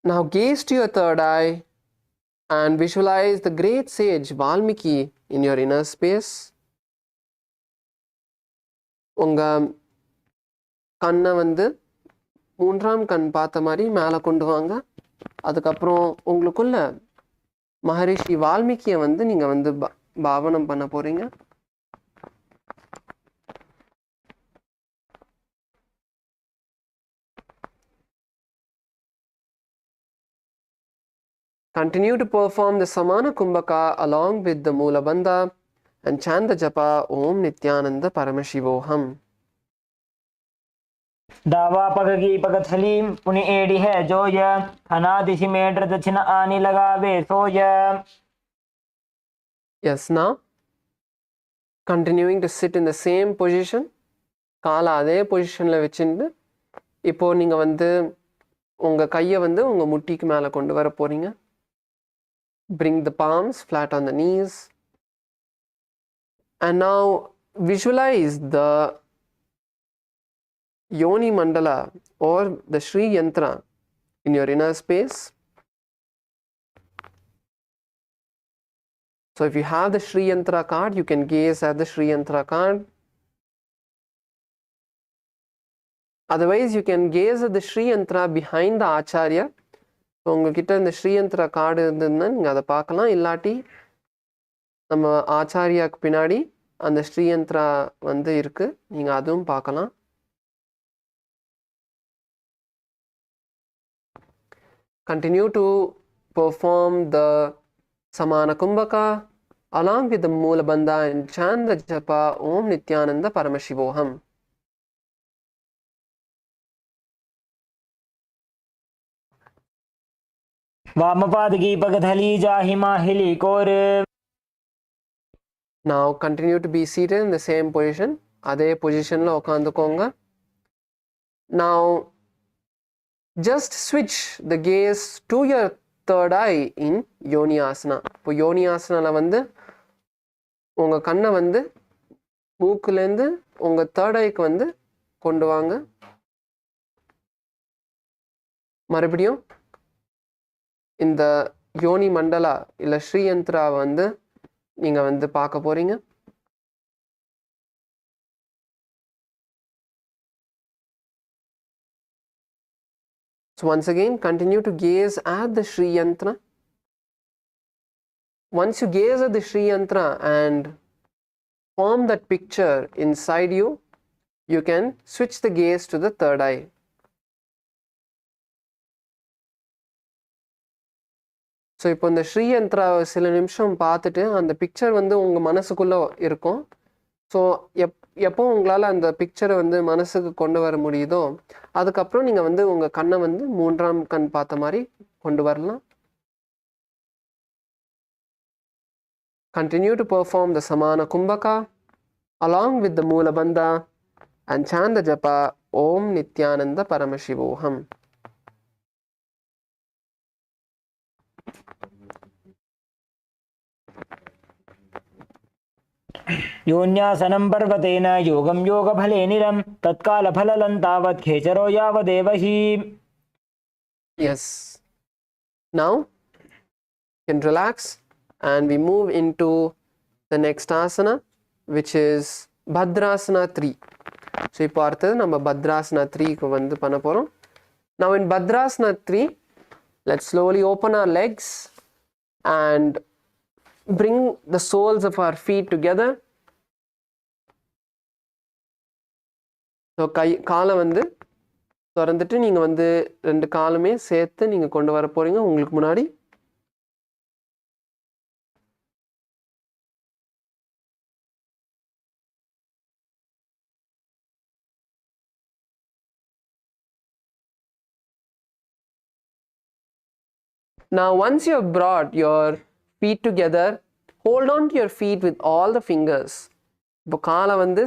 Now gaze to your third eye and visualize the great sage Valmiki in your inner space. உங்க கண்ணை வந்து மூன்றாம் கண் பார்த்த மாதிரி மேலே கொண்டு வாங்க. அதுக்கப்புறம் உங்களுக்குள்ள மகரிஷி வால்மீகியை வந்து நீங்க வந்து பாவனம் பண்ண போறீங்க. Continue to perform the Samana Kumbhaka along with the Moola Bandha and chant the japa Om Nithyananda Paramashivoham. दावा पगगी पगथलीम पुनि एड़ी है जो य अनादिशि मेड्र दक्षिण आनी लगावे सो य. Yes, now continuing to sit in the same position. காலை அதே பொசிஷன்ல வச்சுட்டு இப்போ நீங்க வந்து உங்க கையை வந்து உங்க முட்டிக்கு மேலே கொண்டு வர போறீங்க. Bring the palms flat on the knees. And now visualize the Yoni Mandala or the Sri Yantra in your inner space. So if you have the Sri Yantra card, you can gaze at the Sri Yantra card. Otherwise, you can gaze at the Sri Yantra behind the Acharya. உங்ககிட்ட இந்த ஸ்ரீயந்திர card இருந்ததுன்னா நீங்கள் அதை பார்க்கலாம். இல்லாட்டி நம்ம ஆச்சாரியாவுக்கு பின்னாடி அந்த ஸ்ரீயந்திரா வந்து இருக்கு, நீங்கள் அதுவும் பார்க்கலாம். Continue to perform the Samana Kumbhaka along with the Moola Bandha and chant the japa Om Nithyananda Paramashivoham. वामपादगी पगथली जाहि माहिली core. Now continue to be seated in the same position. அதே பொசிஷன்ல உட்காந்துக்கோங்க. Now just switch the gaze to your third eye in Yoni Asana. இப்போ யோனி ஆசனால வந்து உங்க கண்ணை வந்து மூக்குலேருந்து உங்க தேர்ட் ஐக்கு வந்து கொண்டு வாங்க. மறுபடியும் இந்த யோனி மண்டலா இல்லை ஸ்ரீயந்திரா வந்து நீங்க வந்து பார்க்க போறீங்க. So once again continue to gaze at the Sri Yantra. Once you gaze at the Sri Yantra and form that picture inside you, you can switch the gaze to the third eye. So இப்போ இந்த ஸ்ரீயந்திரா சில நிமிஷம் பார்த்துட்டு அந்த picture வந்து உங்கள் மனசுக்குள்ளே இருக்கும். ஸோ எப்போ உங்களால் அந்த பிக்சரை வந்து மனசுக்கு கொண்டு வர முடியுதோ அதுக்கப்புறம் நீங்கள் வந்து உங்கள் கண்ணை வந்து மூன்றாம் கண் பார்த்த மாதிரி கொண்டு வரலாம். Continue to perform the Samana Kumbhaka along with the Moola Bandha and chant the japa Om Nithyananda Paramashivoham. योन्यासनं पर्वतेन योगं योगफले निरं तत्कालफललं तावत् खेचरो यावदेव हि. Yes. Now you can relax and we move into the next asana, which is Bhadrasana 3. So இப்போ அடுத்தது நம்ம பத்ராசனா 3க்கு வந்து பண்ண போகிறோம். Now in Bhadrasana 3, let's slowly open our legs and bring the soles of our feet together. So காலை வந்து திறந்துட்டு நீங்கள் வந்து 2 காலுமே சேர்த்து நீங்கள் கொண்டு வர போகிறீங்க உங்களுக்கு முன்னாடி. Now once you have brought your feet together, hold on to your feet with all the fingers. இப்போ காலை வந்து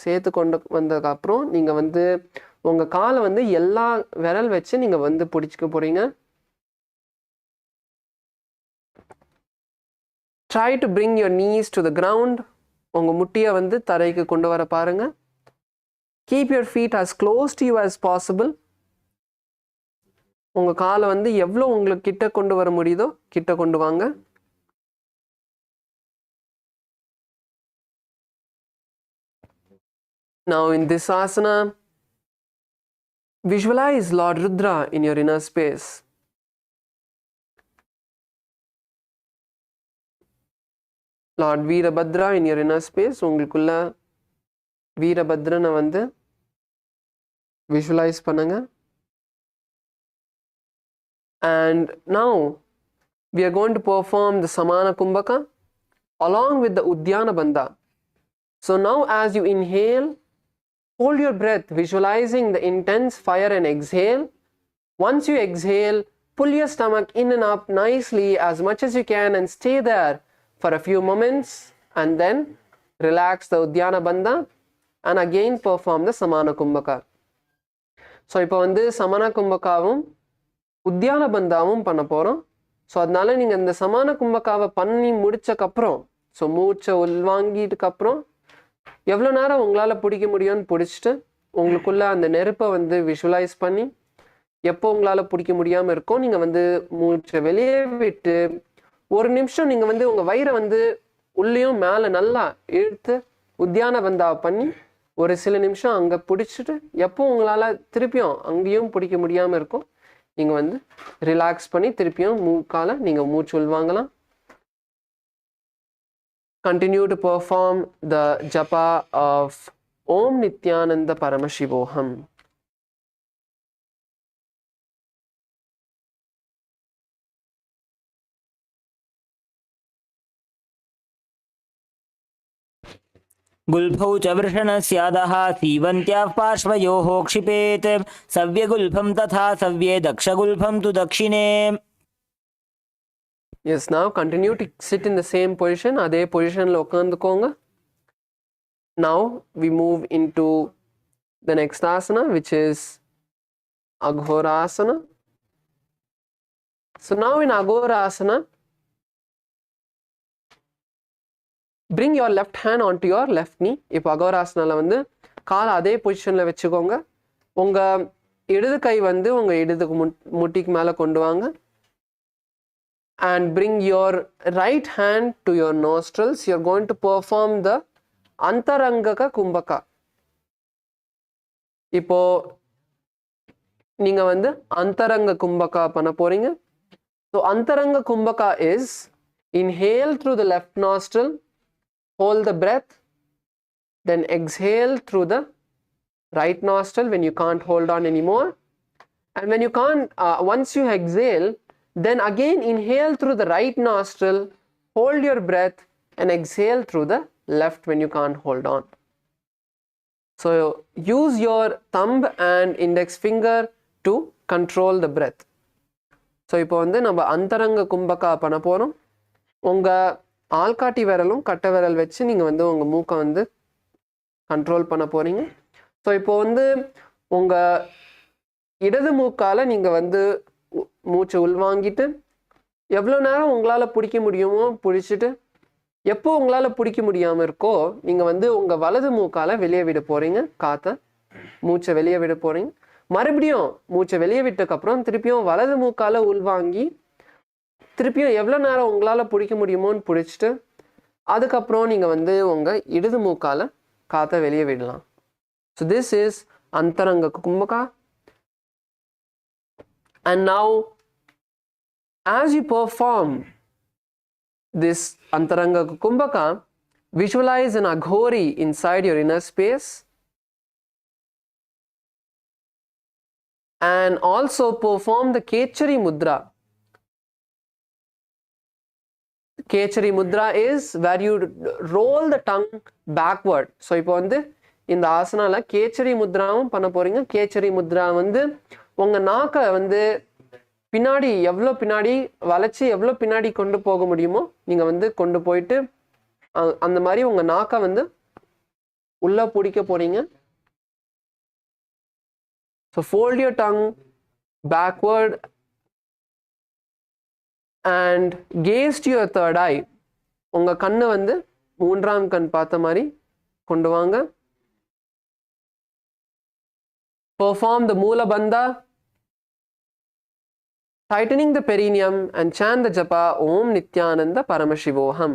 சேர்த்து கொண்டு வந்ததுக்கப்புறம் நீங்கள் வந்து உங்கள் காலை வந்து எல்லா விரல் வச்சு நீங்கள் வந்து பிடிச்சிக்க போகிறீங்க. Try to bring your knees to the ground. உங்கள் முட்டியை வந்து தரைக்கு கொண்டு வர பாருங்க. Keep your feet as close to you as possible. உங்கள் காலை வந்து எவ்வளோ உங்களுக்கு கிட்ட கொண்டு வர முடியுதோ கிட்ட கொண்டு வாங்க. Now in this asana, visualize Lord Rudra in your inner space. Lord Veerabhadra in your inner space. உங்களுக்குள்ள வீரபத்ரனை வந்து visualize பண்ணுங்க. And now we are going to perform the Samana Kumbhaka along with the Udyana Bandha. So now as you inhale, hold your breath, visualizing the intense fire and exhale. Once you exhale, pull your stomach in and up nicely as much as you can and stay there for a few moments and then relax the Udyana Bandha and again perform the Samana Kumbhaka. So இப்போ வந்து Samana Kumbhakaவும் உத்தியான பந்தாவும் பண்ண போகிறோம். So அதனால நீங்கள் இந்த சமான கும்பக்காவை பண்ணி முடிச்சக்கப்புறம், so மூச்சை உள்வாங்கிட்டுக்கப்புறம் எவ்வளோ நேரம் உங்களால் பிடிக்க முடியும்னு பிடிச்சிட்டு உங்களுக்குள்ள அந்த நெருப்பை வந்து விஷுவலைஸ் பண்ணி எப்போ உங்களால் பிடிக்க முடியாமல் இருக்கும் நீங்கள் வந்து மூச்சை வெளியே விட்டு 1 நிமிஷம் நீங்கள் வந்து உங்கள் வயிறை வந்து உள்ளேயும் மேலே நல்லா இழுத்து உத்தியான பந்தாவை பண்ணி ஒரு சில நிமிஷம் அங்கே பிடிச்சிட்டு எப்போ உங்களால் திருப்பியும் அங்கேயும் பிடிக்க முடியாமல் இருக்கும் நீங்கள் வந்து ரிலாக்ஸ் பண்ணி திருப்பியும் மூக்கால நீங்கள் மூச்சு உள்வாங்கலாம். Continue to perform the japa of Om Nithyananda Paramashivoham. गुल्फौ च वृषणस्यादः सीवन्त्याः पार्श्वयोः क्षिपेत् सव्यगुल्फं तथा सव्ये दक्षगुल्फं तु दक्षिणे. Yes, now continue to sit in the same position. அதே பொசிஷன்ல உட்காந்துக்கோங்க. Now we move into the next asana, which is Aghorasana. So now in Aghorasana, bring your left hand onto your left knee. இப்போ அகோராசனால வந்து காலை அதே பொசிஷனில் வச்சுக்கோங்க. உங்கள் இடது கை வந்து உங்கள் இடது முட்டிக்கு மேலே கொண்டு வாங்க. And bring your right hand to your nostrils. You're going to perform the Antarangaka Kumbhaka. இப்போ நீங்கள் வந்து Antaranga Kumbhaka பண்ண போறீங்க. So Antaranga Kumbhaka is inhale through the left nostril, hold the breath, then exhale through the right nostril when you can't hold on anymore. And when you can't, once you exhale, then again inhale through the right nostril, hold your breath and exhale through the left when you can't hold on. So use your thumb and index finger to control the breath. So இப்போ வந்து நம்ம அந்தரங்க கும்பகா பண்ண போகிறோம். உங்கள் ஆள்காட்டி விரலும் கட்டை விரல் வச்சு நீங்கள் வந்து உங்கள் மூக்கை வந்து கண்ட்ரோல் பண்ண போகிறீங்க. ஸோ இப்போ வந்து உங்கள் இடது மூக்கால் நீங்கள் வந்து மூச்சை உள்வாங்கிட்டு எவ்வளோ நேரம் உங்களால் பிடிக்க முடியுமோ பிடிச்சிட்டு எப்போ உங்களால் பிடிக்க முடியாமல் இருக்கோ நீங்கள் வந்து உங்கள் வலது மூக்கால் வெளியே விட போகிறீங்க. காற்றை மூச்சை வெளியே விட போகிறீங்க. மறுபடியும் மூச்சை வெளியே விட்டதுக்கப்புறம் திருப்பியும் வலது மூக்கால் உள்வாங்கி திருப்பியும் எவ்வளோ நேரம் உங்களால் பிடிக்க முடியுமோன்னு பிடிச்சிட்டு அதுக்கப்புறம் நீங்கள் வந்து உங்கள் இடது மூக்கால் காற்றை வெளியே விடலாம். So this is Antaranga Kumbhaka. And now as you perform this Antaranga Kumbhaka, visualize an Aghori inside your inner space and also perform the Kechari Mudra. Kechari Mudra is where you roll the tongue backward. So இப்போ வந்து இந்த ஆசனால கேச்சரி முத்ராவும் பண்ண போறீங்க. கேச்சரி முத்ரா வந்து உங்க நாக்கை வந்து பின்னாடி எவ்வளோ பின்னாடி வளைச்சி எவ்வளோ பின்னாடி கொண்டு போக முடியுமோ நீங்க வந்து கொண்டு போயிட்டு அந்த மாதிரி உங்க நாக்கை வந்து உள்ள பிடிக்க போறீங்க. So fold your tongue backward and gaze to your third eye. உங்க கண்ணை வந்து மூன்றாம் கண் பார்த்த மாதிரி கொண்டு வாங்க. Perform the Moola Bandha, tightening the perineum and chant the japa Om Nithyananda Paramashivoham.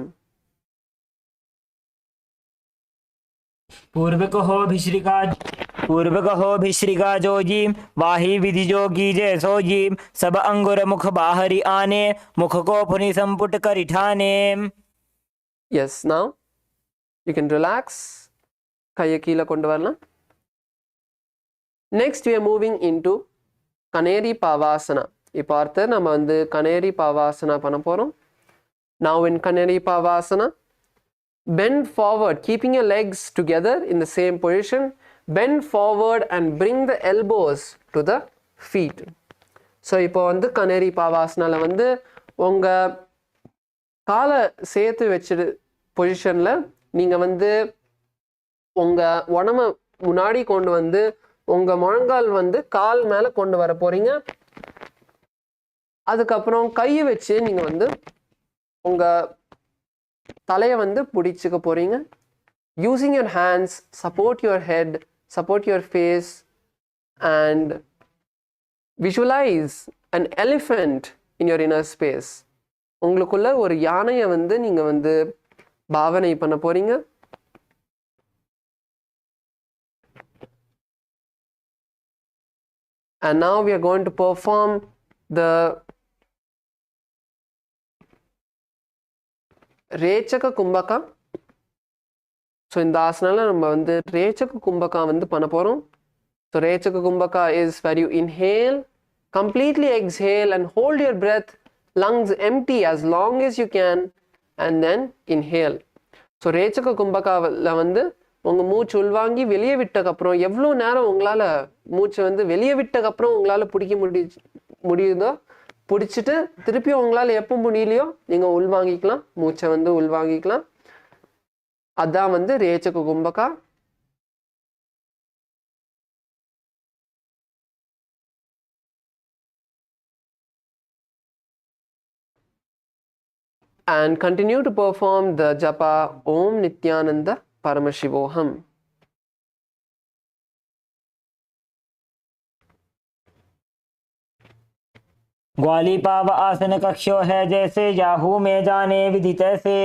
पूर्व कहो भिश्रिका जोजी वाही विधि जोगी जैसो जी सब अंगुर मुख बाहरी आने मुख को फुनि संपुट करिठाने. Yes, now you can relax. கையை கீழே கொண்டு வரலாம். Next we are moving into Kaneri Pavasana. இப்போ அடுத்து நம்ம வந்து Kaneri Pavasana பண்ண போறோம். Now in Kaneri Pavasana, bend forward, keeping your legs together in the same position. Bend forward and bring the elbows to the feet. So இப்போ வந்து Kaneri Pavasanaல வந்து உங்க காலை சேர்த்து வச்சிரு பொசிஷன்ல நீங்க வந்து உங்க உடம்ப முன்னாடி கொண்டு வந்து உங்க முழங்கால் வந்து கால் மேல கொண்டு வர போறீங்க. அதுக்கப்புறம் கையை வச்சு நீங்க வந்து உங்க தலையை வந்து பிடிச்சுக்க போறீங்க. Using your hands, support your head, support your face and visualize an elephant in your inner space. உங்களுக்குள்ள ஒரு யானையை வந்து நீங்க வந்து பாவனை பண்ண போறீங்க. And now we are going to perform the Rechaka Kumbhaka. So இந்த ஆசனால நம்ம வந்து Rechaka Kumbhaka வந்து பண்ண போறோம். So Rechaka Kumbhaka is where you inhale, completely exhale and hold your breath, lungs empty as long as you can and then inhale. So Rechaka Kumbhakaல வந்து உங்க மூச்சு உள்வாங்கி வெளியே விட்டக்கப்புறம் எவ்வளோ நேரம் உங்களால் மூச்சை வந்து வெளியே விட்டக்கப்புறம் உங்களால் பிடிக்க முடியுதோ பிடிச்சிட்டு திருப்பி உங்களால் எப்போ முடியலையோ நீங்கள் உள்வாங்கிக்கலாம். மூச்சை வந்து உள்வாங்கிக்கலாம். அதான் வந்து ரேச்சக kumbhaka. And continue to perform the japa Om Nithyananda Paramashivoham. ग्वाली पाव आसन कक्षो है जैसे याहू में जाने विदित से.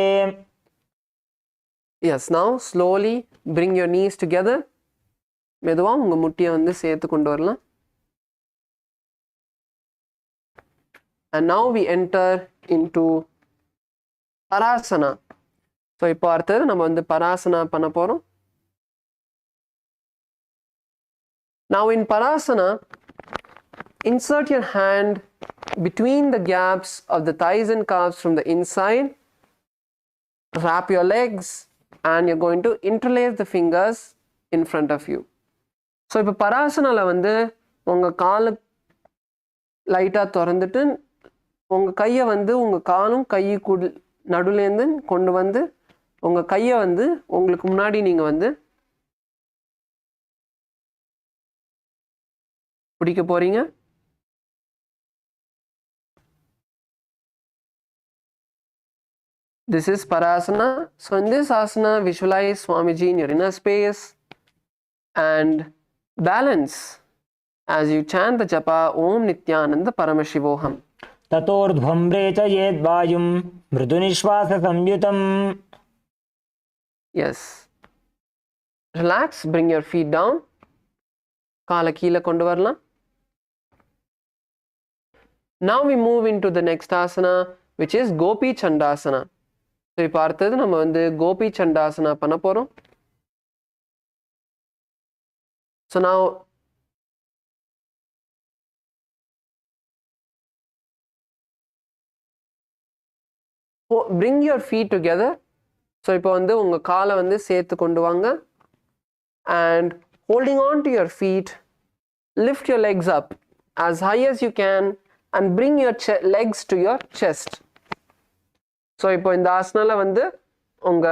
Yes, now slowly bring your knees together. மெதுவா உங்க முட்டியை வந்து சேர்த்து கொண்டு வரலாம். And now we enter into Parasana. So இப்போ அடுத்தது நம்ம வந்து Parasana பண்ண போறோம். Now in Parasana, insert your hand between the gaps of the thighs and calves from the inside. Wrap your legs and you're going to interlace the fingers in front of you. So இப்போ Parasanaல வந்து உங்க காலை லைட்டா திறந்துட்டு உங்க கையை வந்து உங்க காலும் கைக்கு நடுலேருந்து கொண்டு வந்து உங்க கையை வந்து உங்களுக்கு முன்னாடி நீங்க வந்து பிடிக்க போறீங்க. This is Parasana. So in this asana, visualize Swamiji in your inner space and balance as you chant the japa Om Nithyananda Paramashivoham. ततोर्ध्वं रेचयेद् वायुं मृदुनिश्वास संयुतम्. Yes. Relax, bring your feet down. காலை கீழே கொண்டு வரலாம். Now we move into the next asana, which is Gopi Chandasana. So இப்போ அடுத்தது நம்ம வந்து Gopi Chandasana பண்ண போறோம். So now bring your feet together. So இப்போ வந்து உங்க காலை வந்து சேர்த்து கொண்டு வாங்க. And holding on to your feet, lift your legs up as high as you can and bring your legs to your chest. So இப்போ இந்த ஆசனால வந்து உங்க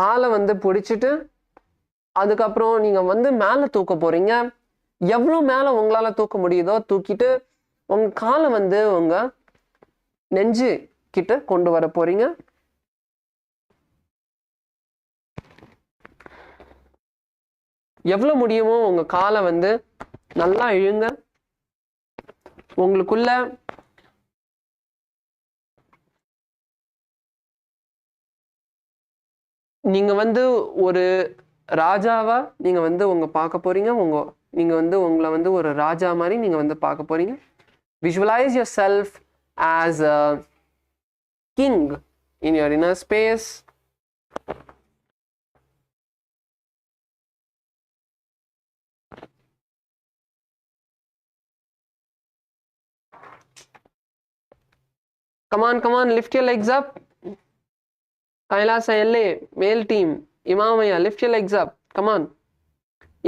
காலை வந்து பிடிச்சிட்டு அதுக்கப்புறம் நீங்க வந்து மேலே தூக்க போறீங்க. எவ்வளோ மேலே உங்களால தூக்க முடியுதோ தூக்கிட்டு உங்க காலை வந்து உங்க நெஞ்சு கிட்ட கொண்டு வர போறீங்க. எவ்வளோ முடியுமோ உங்க காலை வந்து நல்லா இழுங்க. உங்களுக்குள்ள நீங்க வந்து ஒரு ராஜாவா நீங்க வந்து உங்க பார்க்க போறீங்க. நீங்க வந்து உங்களை வந்து ஒரு ராஜா மாதிரி நீங்க வந்து பார்க்க போறீங்க. Visualize yourself as a king in your inner space. Come on, lift your legs up. Kailasa LA, male team, Imamaya, lift your legs up. Come on.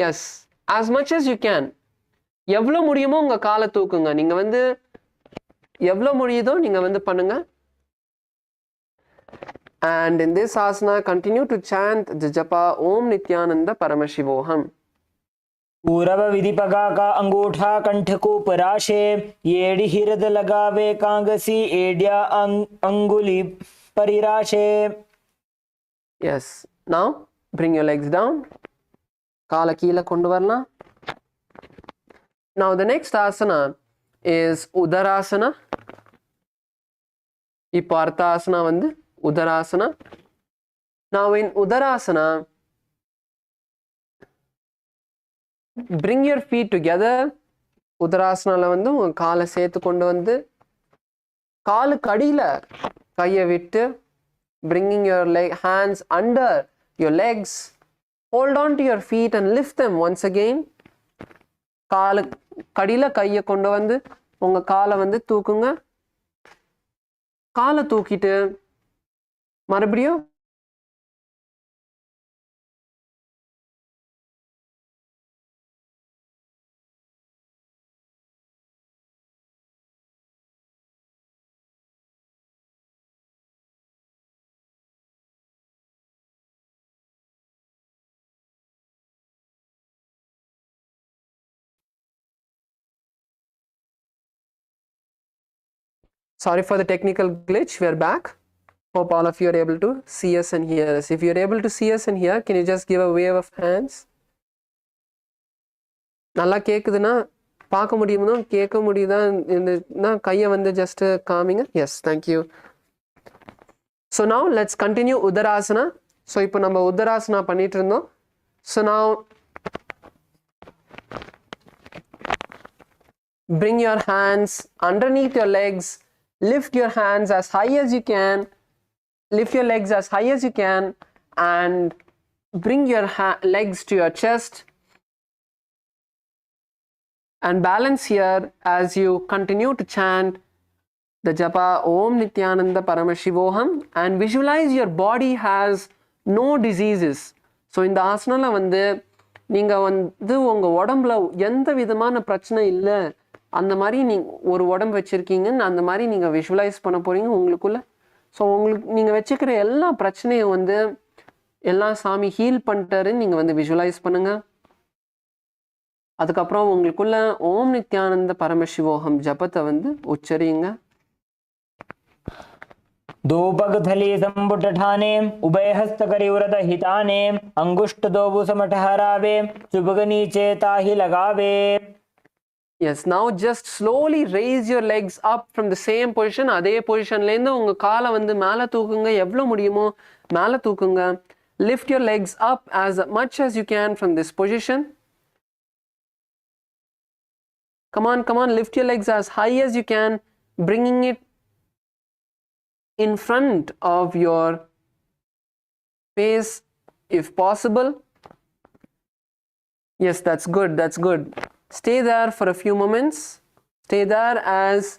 Yes, as much as you can. எவ்வளோ முடியுமோ உங்க காலை தூக்குங்க. நீங்க வந்து எவ்வளோ முடியுதோ நீங்க வந்து பண்ணுங்க. And in this asana, continue to chant the japa Om Nithyananda Paramashivoham. पूरब विधिपगा का अंगूठा कंठ को पराशे, येड़ी हिरद लगावे कांगसी एडिया अंगुली परिराशे. Yes, now bring your legs down. காலை கீழே கொண்டு வரலாம். Now the next asana is Udarasana. இப்போ அடுத்த ஆசனா வந்து Udarasana. Now in Udarasana, bring your feet together. Udarasanaல வந்து உங்க காலை சேர்த்து கொண்டு வந்து காலுக்கு அடியில கையை விட்டு bringing your hands under your legs. Hold on to your feet and lift them once again. காலுக்கு அடியில கையை கொண்டு வந்து உங்க காலை வந்து தூக்குங்க. காலை தூக்கிட்டு மறுபடியும் sorry for the technical glitch, we are back. Hope all of you are able to see us and hear us. If you are able to see us and hear, can you just give a wave of hands? நல்லா கேக்குதுன்னா பார்க்க முடியும்னா கேட்க முடியுதா கையை வந்து just காமிங்க. Yes, thank you. So now let's continue Udarasana. So இப்போ நம்ம Udarasana பண்ணிட்டு இருந்தோம். So now bring your hands underneath your legs. Lift your hands as high as you can. Lift your legs as high as you can and bring your legs to your chest. And balance here as you continue to chant the japa Om Nithyananda Paramashivoham and visualize your body has no diseases. So in the asana வந்து நீங்க வந்து உங்க உடம்புல எந்த விதமான பிரச்சனை இல்லை அந்த மாதிரி நீங்க ஒரு உடம்பு வச்சிருக்கீங்கன்னு அந்த மாதிரி நீங்க விஷுவலைஸ் பண்ண போறீங்க உங்களுக்குள்ள. ஸோ உங்களுக்கு நீங்க வச்சுக்கிற எல்லா பிரச்சனையும் வந்து எல்லா சாமி ஹீல் பண்ணிட்டாருன்னு நீங்க வந்து விஷுவலைஸ் பண்ணுங்க. அதுக்கப்புறம் உங்களுக்குள்ள ஓம் நித்யானந்த பரமசிவோகம் ஜபத்தை வந்து உச்சரியுங்க. दो पग थली संबुट ठाने, उभय हस्त करी उरद हिताने, अंगुष्ठ दोबु समठ हरावे, चुबग नीचे ताही लगावे. Yes, now just slowly raise your legs up from the same position. அதே பொசிஷன்ல இருந்து உங்க காலை வந்து மேலே தூக்குங்க. எவ்வளவு முடியுமோ மேலே தூக்குங்க. Lift your legs up as much as you can from this position. Come on, come on, lift your legs as high as you can, bringing it in front of your face if possible. Yes, that's good, that's good. Stay there for a few moments. Stay there as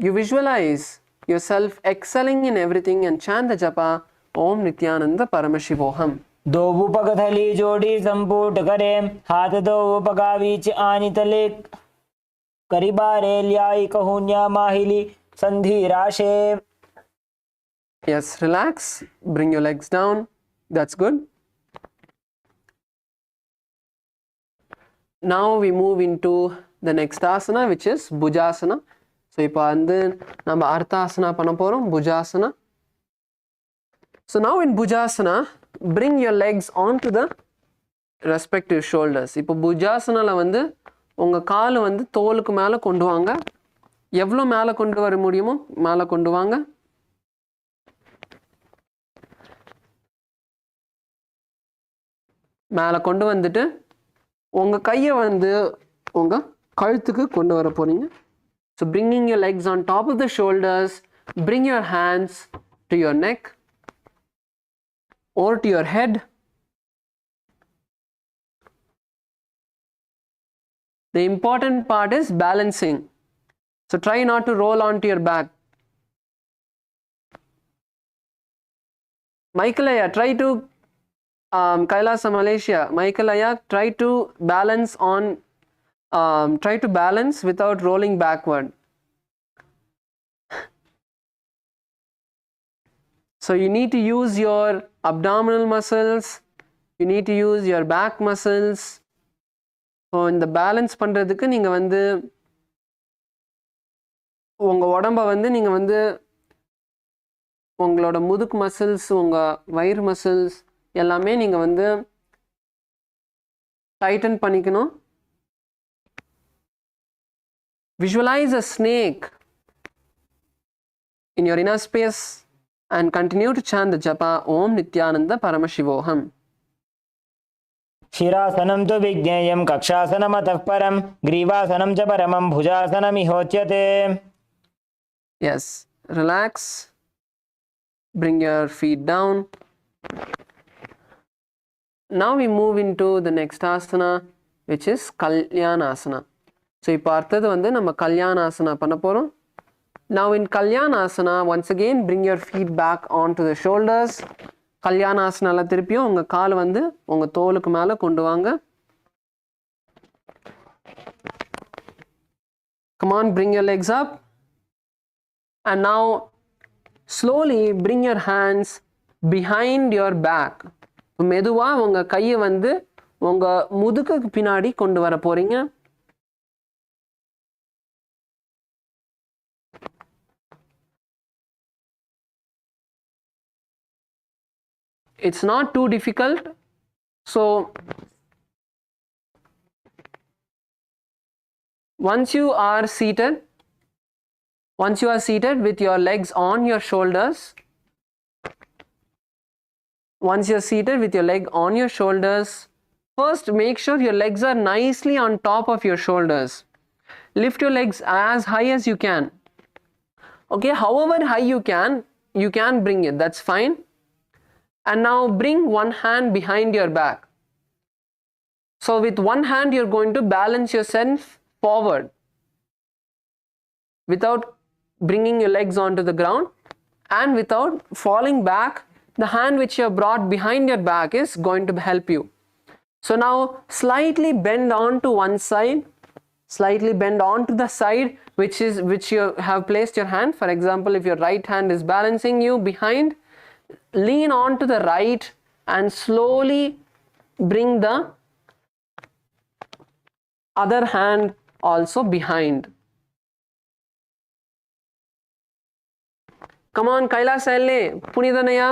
you visualize yourself excelling in everything and chant the japa Om Nithyananda Paramashivoham. दो उपगथली जोड़ी संपुट करे हाथ दो उपगा बीच आनी तले करीबारे ल्याई कहून्या माहिली संधि राशे. Yes, relax. Bring your legs down. That's good. Now we move into the next asana, which is Bhujasana. So, இப்போ வந்து நம்ம Arthasana பண்ண போறோம், Bhujasana. So now in Bhujasana, bring your legs onto the respective shoulders. இப்போ Bhujasanaல வந்து உங்க கால் வந்து தோலுக்கு மேல கொண்டு வாங்க. எவ்வளவு மேல கொண்டு வர முடியுமோ மேல கொண்டு வாங்க. மேல கொண்டு வந்துட்டு உங்க கையை வந்து உங்க கழுத்துக்கு கொண்டு வர போறீங்க. So bringing your legs on top of the shoulders, bring your hands to your neck or to your head. The important part is balancing. So try not to roll onto your back. Michaelaya, try to Kailasa Malaysia. Michaelaya, try to balance on try to balance without rolling backward. So you need to use your abdominal muscles, you need to use your back muscles. So இந்த balance பண்றதுக்கு நீங்க வந்து உங்க உடம்ப வந்து நீங்க வந்து உங்களோட முதுகு மசில்ஸ், உங்க வயிறு மசில்ஸ் எல்லாமே நீங்க வந்து டைட்டன் பண்ணிக்கணும். Visualize a snake in your inner space and continue to chant the japa Om Nithyananda Paramashivoham. शिरासनं तु विज्ञेयं कक्षासनमतः परं ग्रीवासनं च परमं भुजासनमिहोच्यते. Yes, relax. Bring your feet down. Now we move into the next asana, which is Kalyanasana. So இப்போ அடுத்தது வந்து நம்ம Kalyanasana பண்ண போறோம். Now in Kalyanasana, once again bring your feet back onto the shoulders. Kalyanasanaல திருப்பியும் உங்க கால் வந்து உங்க தோலுக்கு மேல கொண்டு வாங்க. Come on, bring your legs up. And now slowly bring your hands behind your back. மெதுவா உங்க கையை வந்து உங்க முதுகுக்கு பின்னாடி கொண்டு வர போறீங்க. It's not too difficult. So once you are seated with your legs on your shoulders, first make sure your legs are nicely on top of your shoulders. Lift your legs as high as you can. Okay, however high you can bring it, that's fine. And now bring one hand behind your back. So with one hand you're going to balance yourself forward without bringing your legs onto the ground and without falling back. The hand which you have brought behind your back is going to help you. So now slightly bend on to one side, slightly bend on to the side which you have placed your hand. For example, if your right hand is balancing you behind, lean on to the right and slowly bring the other hand also behind. Come on, Kailasa Punidanaya.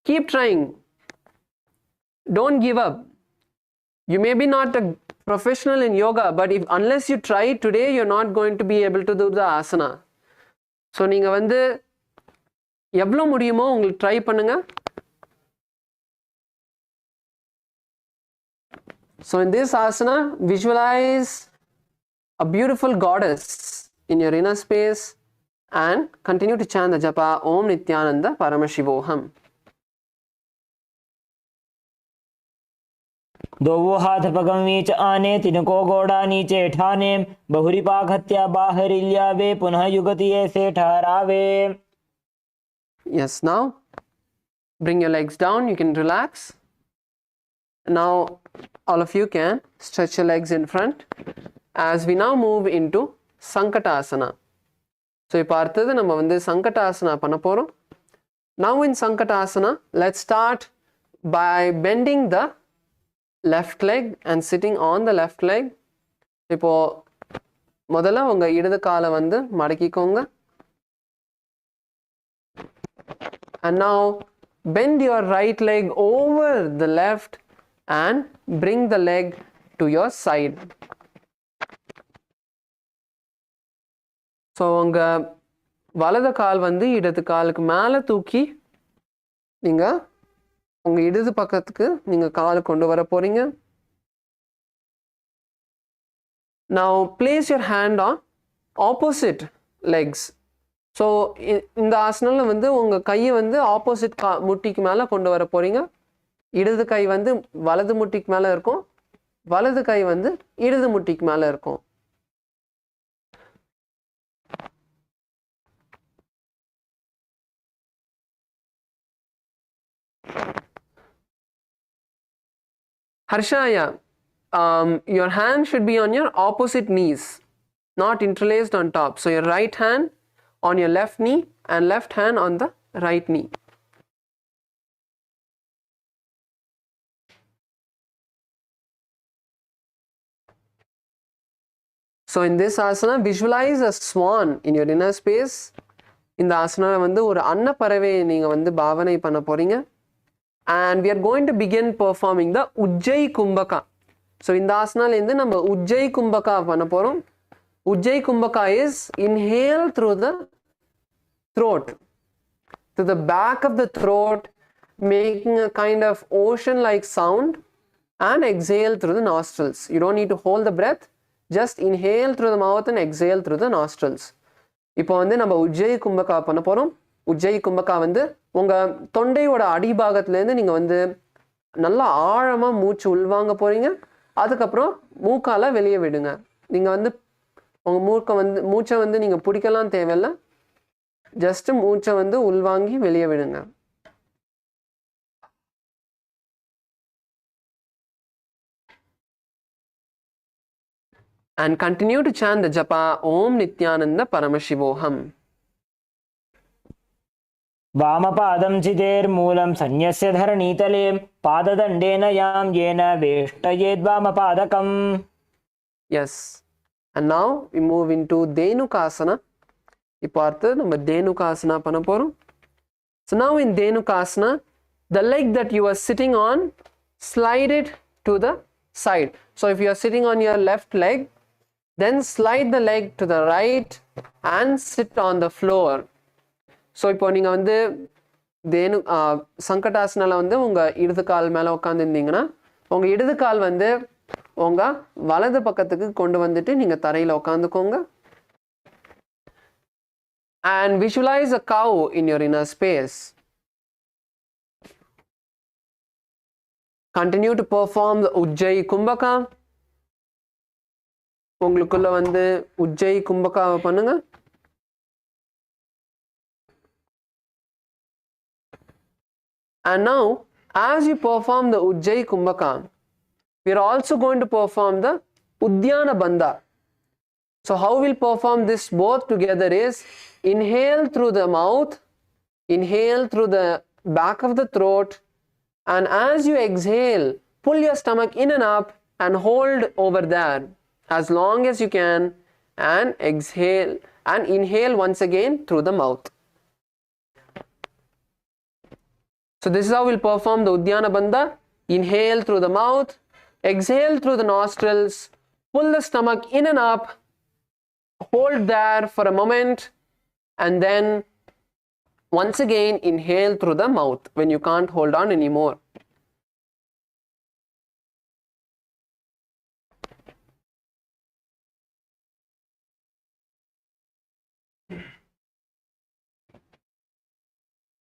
Keep trying. Don't give up. You may be not a professional in yoga, but unless you try today, you're not going to be able to do the asana. So நீங்க வந்து எவ்வளவு முடியுமோ உங்களுக்கு try பண்ணுங்க. So in this asana, visualize a beautiful goddess in your inner space and continue to chant the japa Om Nithyananda Paramashivoham. दो हाथ पगम नीच आने तिनको गोड़ा नीचे ठाने बहुरी पाघत्या बाहरिल्या वे पुनः युगति ऐसे ठहरावे. Yes, now bring your legs down, you can relax. Now all of you can stretch your legs in front as we now move into Sankatasana. So இப்போ அடுத்தது நம்ம வந்து Sankatasana பண்ண போறோம். Now in Sankatasana, let's start by bending the left leg and sitting on the left leg. இப்போ முதல்ல உங்க இடது காலை வந்து மடக்கிக்கோங்க. And now bend your right leg over the left and bring the leg to your side. So உங்க வலது கால் வந்து இடது காலுக்கு மேலே தூக்கி நீங்க உங்க இடது பக்கத்துக்கு நீங்க கால் கொண்டு வர போறீங்க. Now place your hand on opposite legs. So இந்த ஆசனால வந்து உங்க கையை வந்து ஆப்போசிட் முட்டிக்கு மேலே கொண்டு வர போறீங்க. இடது கை வந்து வலது முட்டிக்கு மேலே இருக்கும், வலது கை வந்து இடது முட்டிக்கு மேலே இருக்கும். Harshaya, your hand should be on your opposite knees, not interlaced on top. So your right hand on your left knee and left hand on the right knee. So in this asana, visualize a swan in your inner space. இந்த ஆசனால வந்து ஒரு அன்னப்பறவையை நீங்க வந்து பாவனை பண்ண போறீங்க. And we are going to begin performing the Ujjayi Kumbhaka. So in the asana lende நம்ம Ujjayi Kumbhaka பண்ண போறோம். Ujjayi Kumbhaka is inhale through the throat, to the back of the throat, making a kind of ocean like sound, and exhale through the nostrils. You don't need to hold the breath, just inhale through the mouth and exhale through the nostrils. இப்போ வந்து நம்ம Ujjayi Kumbhaka பண்ண போறோம். Ujjayi Kumbhaka வந்து உங்க தொண்டையோட அடிபாகத்திலேருந்து நீங்க வந்து நல்லா ஆழமா மூச்சு உள்வாங்க போறீங்க. அதுக்கப்புறம் மூக்கால வெளியே விடுங்க. நீங்க வந்து உங்க மூச்சை வந்து நீங்க பிடிக்கலாம் தேவையில்லை, ஜஸ்ட் மூச்சை வந்து உள்வாங்கி வெளியே விடுங்க. And continue to chant the japa Om Nithyananda Paramashivoham. वामपादं चिदेर्मूलं संन्यस्य धरणीतले पाददण्डेन यां येन वेष्टयेद्वामपादकम्. Yes. And now we move into Dhenukasana. இப்போ அடுத்து நம்ம Dhenukasana பண்ண போறோம். So now in Dhenukasana, the leg that you are sitting on, slide it to the side. So if you are sitting on your left leg, then slide the leg to the right and sit on the floor. So இப்போ நீங்கள் வந்து சங்கடாசனால வந்து உங்கள் இடது கால் மேலே உட்காந்துருந்தீங்கன்னா உங்கள் இடது கால் வந்து உங்கள் வலது பக்கத்துக்கு கொண்டு வந்துட்டு நீங்கள் தரையில் உட்காந்துக்கோங்க. And visualize a cow in your inner space. Continue to perform the Ujjayi Kumbhaka. உங்களுக்குள்ள வந்து Ujjayi Kumbhakaவை பண்ணுங்க. And now, as you perform the Ujjayi Kumbhaka, we are also going to perform the Udyana Bandha. So how we'll perform this both together is inhale through the mouth, inhale through the back of the throat, and as you exhale, pull your stomach in and up and hold over there as long as you can, and exhale and inhale once again through the mouth. So this is how we'll perform the Udyana Bandha. Inhale through the mouth, exhale through the nostrils, pull the stomach in and up, hold there for a moment, and then once again inhale through the mouth when you can't hold on anymore.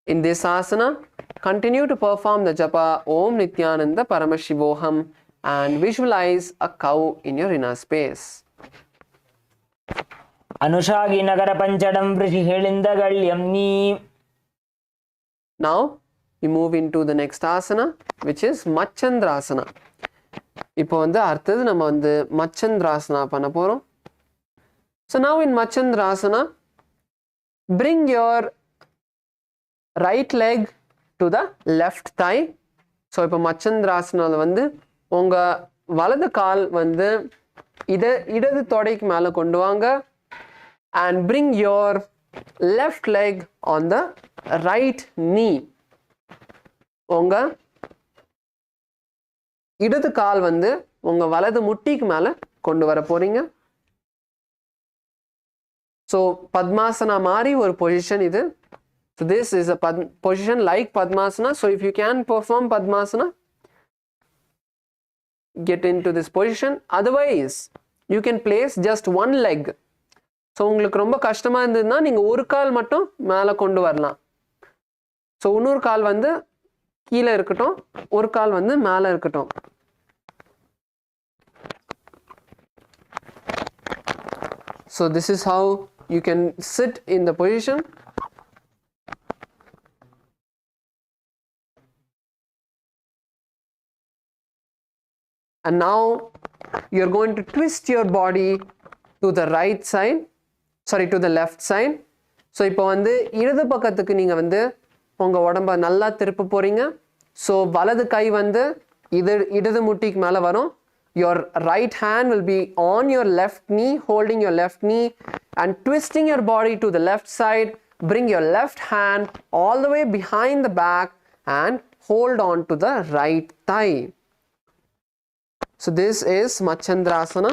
In this asana, continue to perform the japa Om Nithyananda Paramashivoham and visualize a cow in your inner space. Anushagi nagara panchadam vrishi helindagalyam ni. Now we move into the next asana, which is Machandrasana. இப்போ வந்து அடுத்தது நம்ம வந்து Machandrasana பண்ண போறோம். So now in Machandrasana, bring your right leg to the left thigh. So இப்போ Machandrasana வந்து உங்க வலது கால் வந்து இடது தொடைக்கு மேல கொண்டு வாங்க and bring your left leg on the right knee. உங்க இடது கால் வந்து உங்க வலது முட்டிக்கு மேல கொண்டு வர போறீங்க. So Padmasana மாதிரி ஒரு position இது. So this is a position like Padmasana. So if you can perform Padmasana, get into this position. Otherwise, you can place just one leg. So உங்களுக்கு ரொம்ப கஷ்டமா இருந்ததுன்னா நீங்க ஒரு கால் மட்டும் மேல கொண்டு வரலாம். So இன்னொரு கால் வந்து கீழே இருக்கட்டும், ஒரு கால் வந்து மேல இருக்கட்டும். So this is how you can sit in the position. And now you're going to twist your body to the right side, sorry, to the left side. So இப்போ வந்து இடது பக்கத்துக்கு நீங்க வந்து உங்க உடம்ப நல்லா திருப்ப போறீங்க. So வலது கை வந்து இடது முட்டிக்கு மேல வரும். Your right hand will be on your left knee, holding your left knee and twisting your body to the left side. Bring your left hand all the way behind the back and hold on to the right thigh. So this is Machandrasana.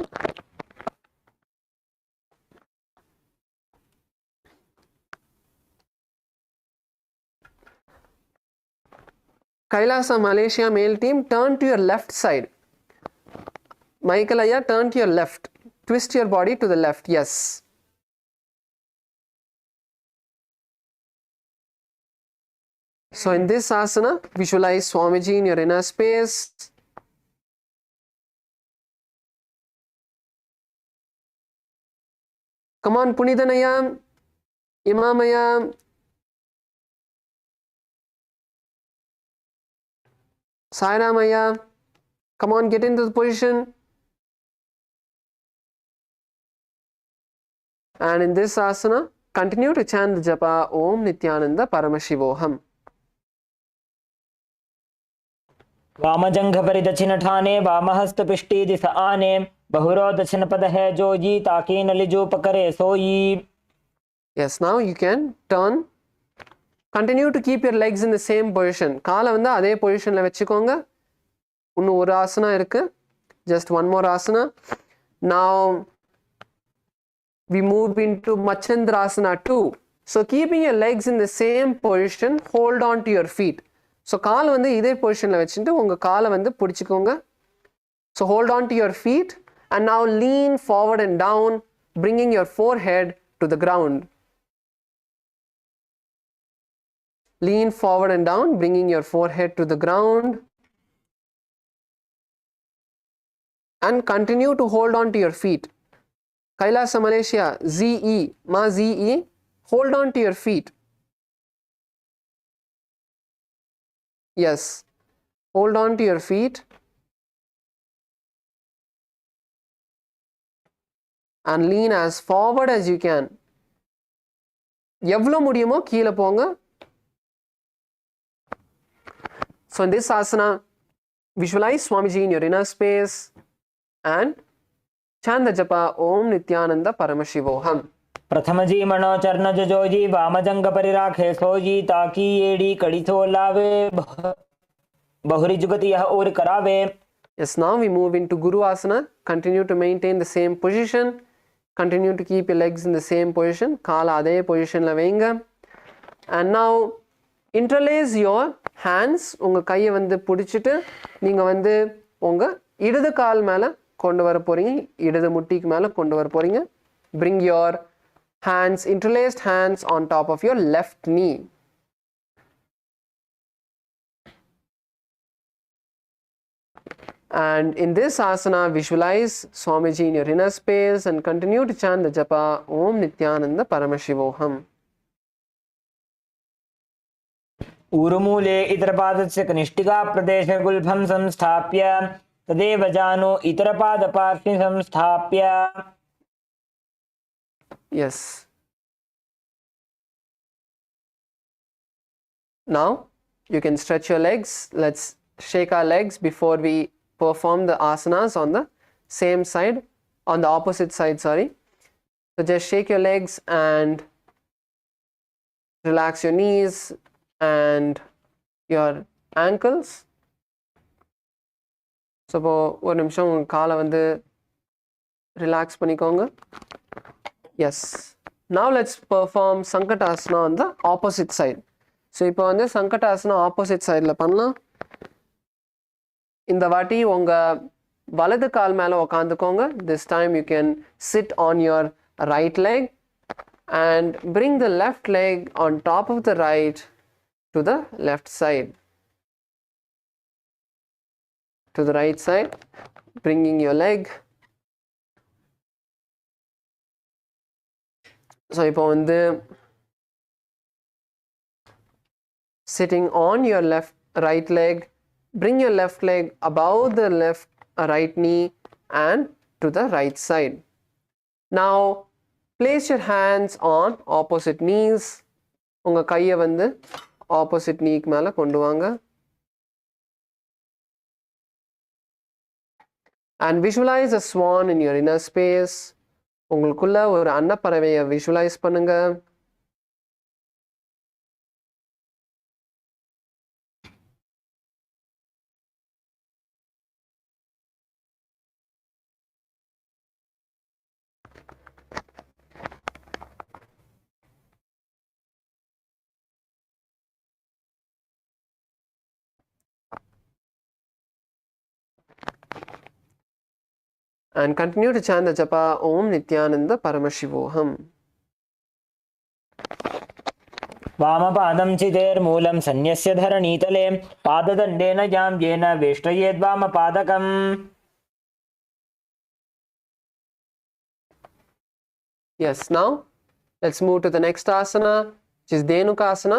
Kailasa Malaysia male team, turn to your left side. Michael Aya, turn to your left. Twist your body to the left. Yes. So in this asana, visualize Swamiji in your inner space. Come on, Punithanaya, Imamaya. Sairamaya, come on, get into the position. And in this asana, continue to chant the japa Om Nithyananda Paramashivoham. वामजंघ परिदक्षिण ठाने वामहस्त पिष्टी दिस आने बहुरो दक्षिण पद है जोजी ताकि नलिजो पकड़े सोई. Yes, now you can turn. Continue to keep your legs in the same position. காலை வந்து அதே பொசிஷன்ல வச்சுக்கோங்க. இன்னும் ஒரு ஆசனா இருக்கு. Just one more asana. Now we move into Machandrasana 2. So keeping your legs in the same position, hold on to your feet. So கால் வந்து இதே பொசிஷன்ல வச்சுட்டு உங்க காலை வந்து பிடிச்சுக்கோங்க. So hold on to your feet and now lean forward and down, bringing your forehead to the ground. Lean forward and down, bringing your forehead to the ground. And continue to hold on to your feet. Kailasa Malaysia, ZE, Ma ZE, hold on to your feet. Yes, hold on to your feet. And lean as forward as you can. எவ்வளவு முடியுமோ கீழே போங்க. So in this asana, visualize Swamiji in your inner space and chant the japa Om Nithyananda Paramashivoham. प्रथमजी मनोचरण Joji वामजंग परिराखे sooji ताकि एड़ी कड़ी थो लावे बहुरी जुगति यह और करावे. Yes, now we move into Guru Asana. Continue to maintain the same position. Continue to keep your legs in the same position. Kaala adhe position la veinga. And now interlace your hands. Unga kaiya vandu pudichittu neenga vandu unga idadu kaal mela kondu vara poringa, idadu muttikku mela kondu vara poringa. Bring your hands, interlaced hands on top of your left knee. And in this asana, visualize Swamiji in your inner space and continue to chant the japa Om Nithyananda Paramashivoham. ऊरुमूले इतरपादस्य कनिष्ठिका प्रदेशे गुल्फं संस्थाप्य तदेव जानु इतरपादपार्श्वे संस्थाप्य. Yes. Now you can stretch your legs. Let's shake our legs before we perform the asanas on the same side, on the opposite side, sorry. So just shake your legs and relax your knees and your ankles. So ஒரு நிமிஷம் உங்க காலை வந்து relax பண்ணிக்கோங்க. Yes. Now let's perform Sankatasana on the opposite side. So இப்போ வந்து Sankatasana opposite sideல பண்ணலாம். இந்த வாட்டி உங்க வலது கால் மேல உட்காந்துக்கோங்க. This time you can sit on your right leg and bring the left leg on top of the right to the left side. To the right side, bringing your leg. So இப்போ வந்து sitting on your right leg, bring your left leg above the right knee and to the right side. Now place your hands on opposite knees. உங்க கையை வந்து opposite kneeக்கு மேல கொண்டு வாங்க. And visualize a swan in your inner space. உங்களுக்குள்ள ஒரு அன்னப்பறவையை visualize பண்ணுங்க. And continue to chant the japa Om Nithyananda Paramashivoham. वामपादं चितेर्मूलं सन्न्यस्य धरणीतले पाददण्डेन जाम्येन वेष्टयेद्वामपादकम्. Yes, now let's move to the next asana, which is Dhenukasana.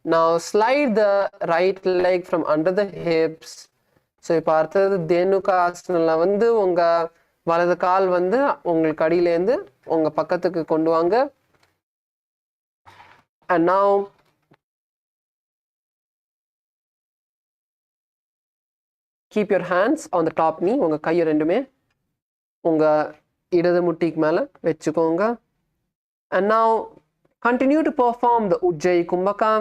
Now slide the right leg from under the hips. So இப்போ அடுத்தது Dhenukasana வந்து உங்க வலது கால் வந்து உங்களுக்கு அடியிலேருந்து உங்க பக்கத்துக்கு கொண்டு வாங்க. And now keep your hands on the top knee. உங்க கையை ரெண்டுமே உங்க இடது முட்டிக்கு மேல வெச்சுக்கோங்க. And now continue to perform the Ujjayi Kumbhaka.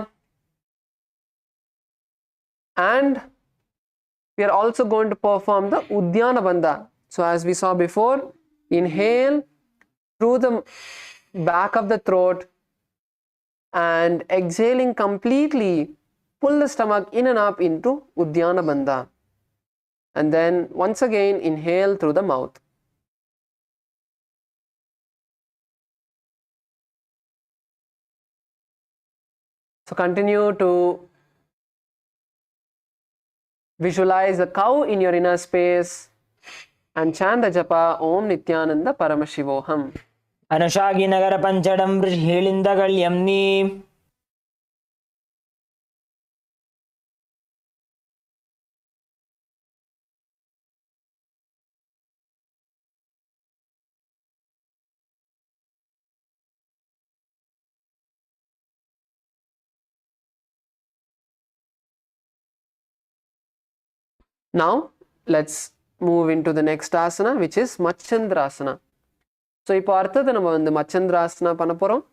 And we are also going to perform the Udyana Bandha. So as we saw before, inhale through the back of the throat and exhaling completely, pull the stomach in and up into Udyana Bandha. And then once again inhale through the mouth. So continue to visualize a cow in your inner space and chant the japa Om Nithyananda Paramashivoham. अनुशागी Nagar पंचडं वृषीलिन्दगल्यम्नि. Now let's move into the next asana, which is Machandrasana. So இப்போ அடுத்தது நம்ம வந்து Machandrasana பண்ண போறோம்.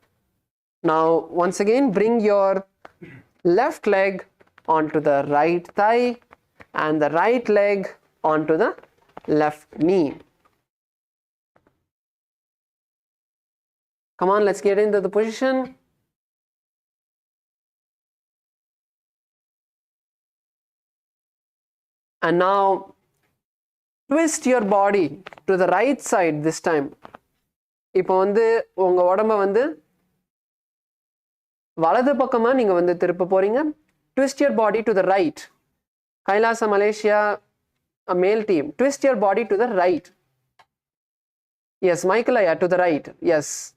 Now once again bring your left leg onto the right thigh and the right leg onto the left knee. Come on, let's get into the position. And now twist your body to the right side this time. இப்போ வந்து உங்க உடம்ப வந்து வலது பக்கமா நீங்க வந்து திருப்ப போறீங்க. Twist your body to the right. Kailasa Malaysia a male team. Twist your body to the right. Yes, Michael, to the right. Yes.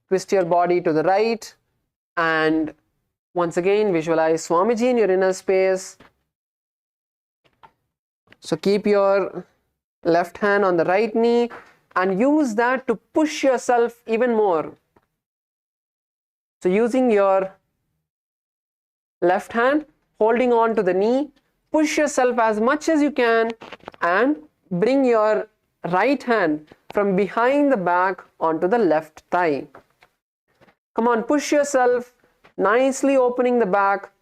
Twist your body to the right, and once again visualize Swamiji in your inner space. So keep your left hand on the right knee and use that to push yourself even more. So using your left hand, holding on to the knee, push yourself as much as you can and bring your right hand from behind the back onto the left thigh. Come on, push yourself, nicely opening the back.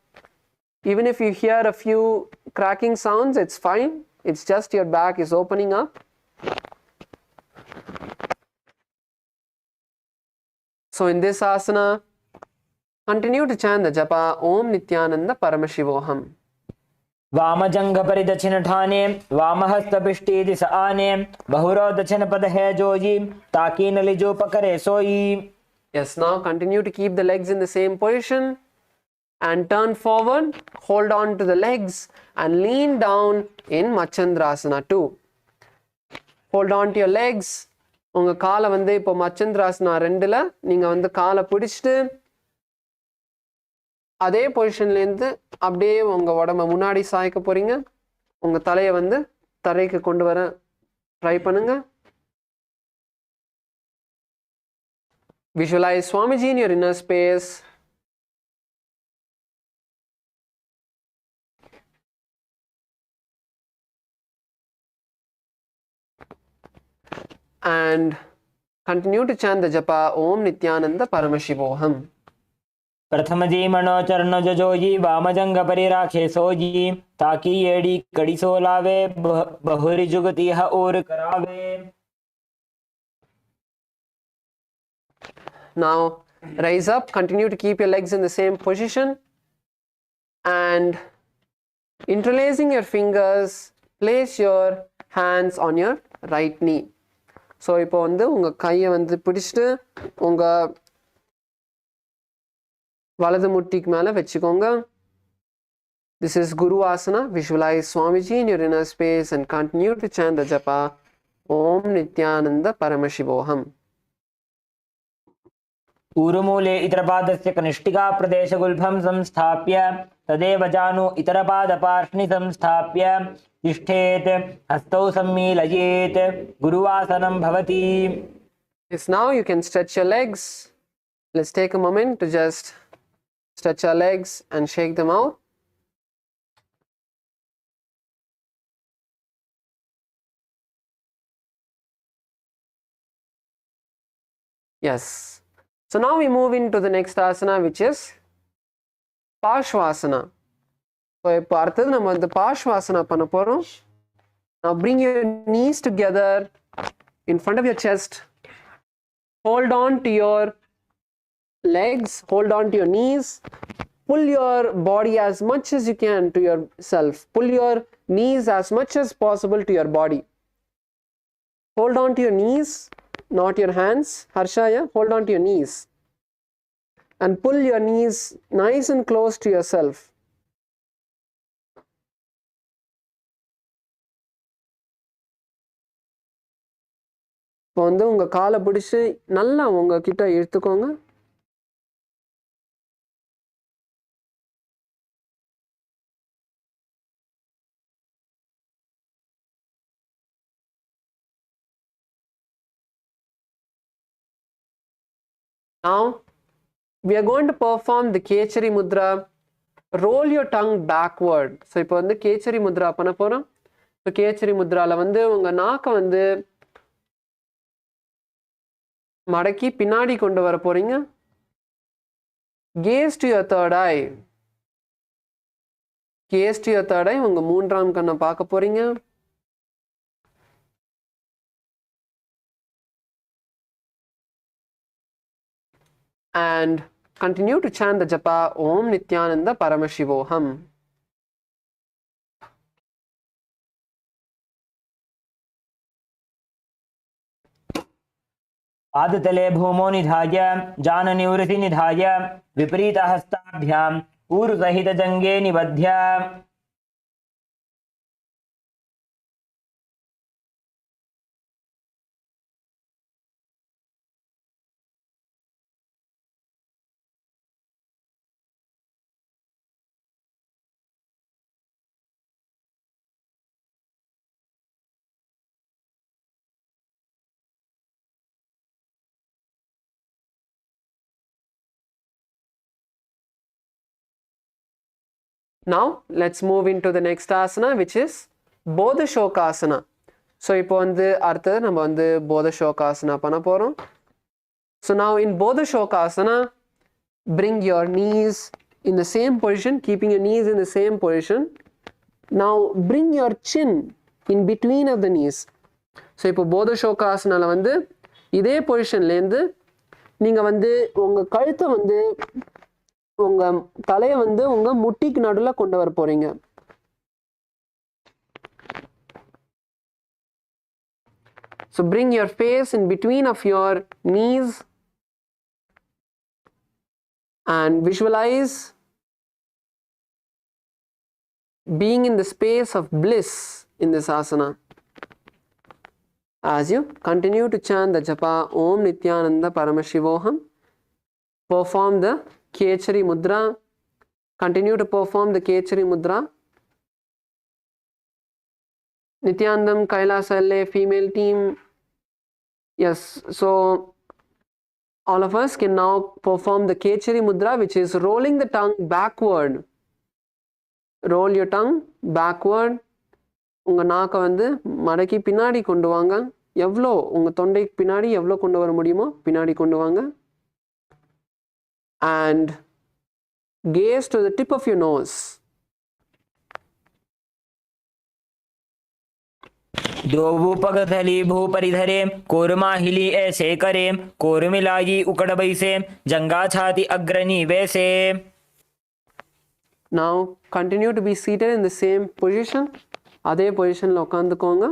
Even if you hear a few cracking sounds, it's fine. It's just your back is opening up. So in this asana, continue to chant the japa Om Nithyananda Paramashivoham. वामजंग परिदक्षिण ठाने वामहस्तपिष्टे दिस आने बहुरो दक्षिण पद है जोजी ताकि नली जो पकड़े सोई. Yes, now continue to keep the legs in the same position and turn forward, hold on to the legs and lean down in Machandrasana too. Hold on to your legs. உங்க காலை வந்து இப்போ மச்சந்திராசனா 2ல நீங்க வந்து காலை பிடிச்சிட்டு அதே பொசிஷன்லேருந்து அப்படியே உங்க உடம்ப முன்னாடி சாய்க்க போறீங்க. உங்க தலையை வந்து தரைக்கு கொண்டு வர ட்ரை பண்ணுங்க. Visualize Swamiji in your inner space. And continue to chant the japa Om Nithyananda Paramashivoham. प्रथम जी मनो चरण जोजी वामजंग परि राखे सोजी ताकि येड़ी कड़ी सो लावे बहुरी जुगति ह और करावे. Now rise up, continue to keep your legs in the same position and interlacing your fingers, place your hands on your right knee. So இப்போ வந்து உங்க கையை வந்து பிடிச்சிட்டு உங்க வலது முட்டிக்கு மேல வச்சுக்கோங்க. This is Guru Asana. Visualize Swamiji in your inner space and continue to chant the japa Om Nithyananda Paramashivoham. पूर्वमूले इतरपादस्य कनिष्ठिका प्रदेशगुल्फं संस्थाप्य तदेव जानु इतरपादपार्ष्णि संस्थाप्य तिष्ठेत् हस्तौ सम्मीलयेत् गुरुवासनं भवति. Yes, now you can stretch your legs. Let's take a moment to just stretch our legs and shake them out. Yes. So now we move into the next asana, which is Parshvasana. So இப்போ அடுத்தது நம்ம வந்து Parshvasana பண்ண போறோம். Now bring your knees together in front of your chest. Hold on to your legs, hold on to your knees. Pull your body as much as you can to yourself. Pull your knees as much as possible to your body. Hold on to your knees, not your hands. Harshaya, hold on to your knees. And pull your knees nice and close to yourself. இப்போ வந்து உங்க காலை பிடிச்சு நல்லா உங்க கிட்ட இழுத்துக்கோங்க. Now we are going to perform the Kechari Mudra. Roll your tongue backward. So இப்போ வந்து Kechari Mudra பண்ண போறோம். So Kechari Mudraல வந்து உங்க நாக்கை வந்து மடக்கி பின்னாடி கொண்டு வர போறீங்க. Gaze to your third eye. Gaze to your third eye. உங்க மூன்றாம் கண்ணை பார்க்க போறீங்க. And continue to chant the japa Om Nithyananda Paramashivoham. पादतले भूमो निधाय जाननिवृत्ति निधाय विपरीतहस्ताभ्याम् ऊरुसहितजङ्गे निबध्य Now let's move into the next asana, which is Bodha Shokasana. So இப்போ வந்து அடுத்தது நம்ம வந்து Bodha Shokasana பண்ண போறோம். So now in Bodha Shokasana, bring your knees in the same position, keeping your knees in the same position. Now bring your chin in between of the knees. So இப்போ Bodha Shokasanaல வந்து இதே பொசிஷன்லேருந்து நீங்கள் வந்து உங்கள் கழுத்தை வந்து உங்கள் தலையை வந்து உங்கள் முட்டிக்கு நடுவில் கொண்டு வர போகிறீங்க. So bring your face in between of your knees and visualize being in the space of bliss in this asana. As you continue to chant the japa Om Nithyananda Paramashivoham, perform the Kechari Mudra. Continue to perform the Kechari Mudra. Nithyanandam KAILASA LA female team. Yes, so all of us can now perform the Kechari Mudra, which is rolling the tongue backward. Roll your tongue backward. உங்கள் நாக்கை வந்து மடக்கி பின்னாடி கொண்டு வாங்க. எவ்வளோ உங்கள் தொண்டைக்கு பின்னாடி எவ்வளோ கொண்டு வர முடியுமோ பின்னாடி கொண்டு வாங்க. And gaze to the tip of your nose. दोवुपगथली भूपरिधरे कोरमाहिली ऐसे करे कोरमिलाई उकड़ बैसे जंगा छाती अग्रणी वैसे. Now continue to be seated in the same position. அதே பொசிஷனில் உட்காந்துக்கோங்க.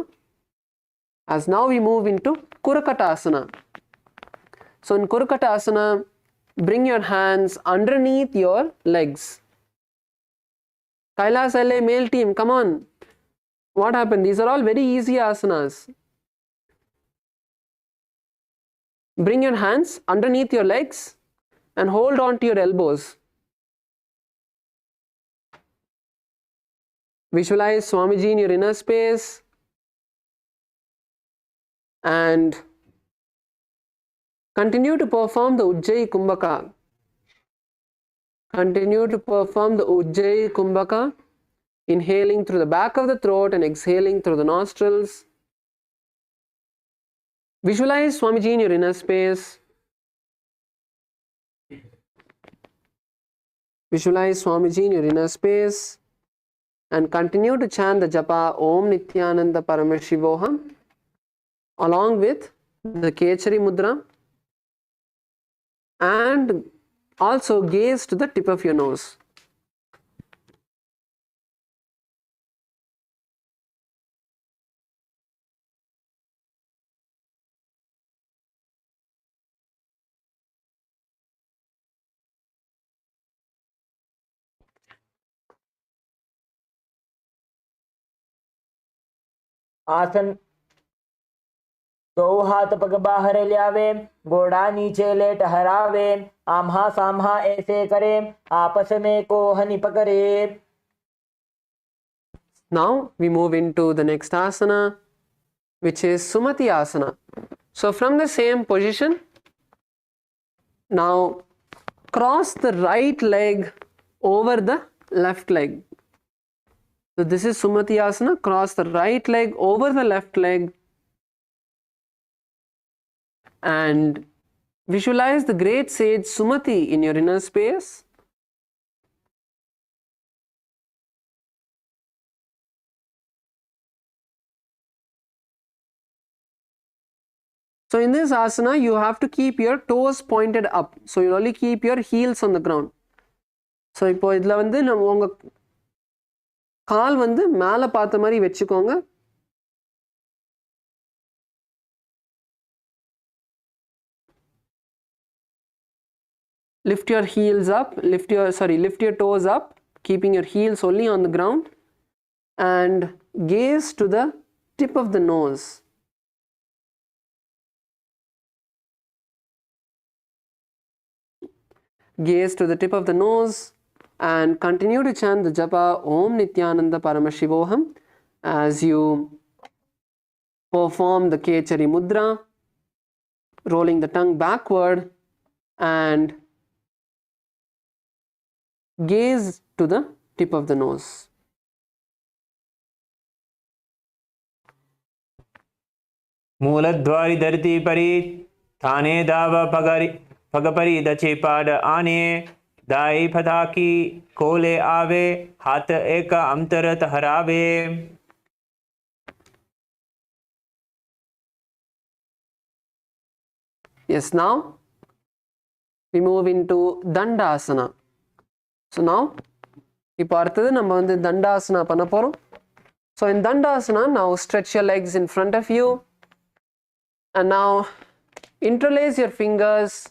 As now we move into Kurakatasana. So in Kurakatasana, bring your hands underneath your legs. KAILASA LA male team, come on. What happened? These are all very easy asanas. Bring your hands underneath your legs and hold on to your elbows. Visualize Swamiji in your inner space and continue to perform the Ujjayi Kumbhaka. Continue to perform the Ujjayi Kumbhaka, inhaling through the back of the throat and exhaling through the nostrils. Visualize Swamiji in your inner space. Visualize Swamiji in your inner space and continue to chant the japa Om Nithyananda Paramashivoham along with the Kechari Mudra, and also gaze to the tip of your nose. आसन दो हाथ पग बाहर ल्यावे घोड़ा नीचे ले टहरावे आम्हा साम्हा ऐसे करे आपस में कोहनी पकड़े. Now we move into the next asana, which is Sumati Asana. So from the same position, now cross the right leg over the left leg. So this is Sumati Asana. Cross the right leg over the left leg and visualize the great sage Sumati in your inner space. So in this asana, you have to keep your toes pointed up. So you only keep your heels on the ground. So இப்போ இதில் வந்து நம்ம உங்கள் கால் வந்து மேலே பார்த்த மாதிரி வச்சுக்கோங்க. Lift your heels up, lift your toes up, keeping your heels only on the ground, and gaze to the tip of the nose. Gaze to the tip of the nose and continue to chant the japa Om Nithyananda Paramashivoham as you perform the Kechari Mudra, rolling the tongue backward and gaze to the tip of the nose. मूलद्वारि धरती परि थाने दाव पगपरि दचे पाड आने दाई फताकी कोले आवे हाथ एक अंतर तहरावे. Yes, now we move into Dandasana. So now இப்போ அடுத்தது நம்ம வந்து Dandasana பண்ண போறோம். So in Dandasana, now stretch your legs in front of you and now interlace your fingers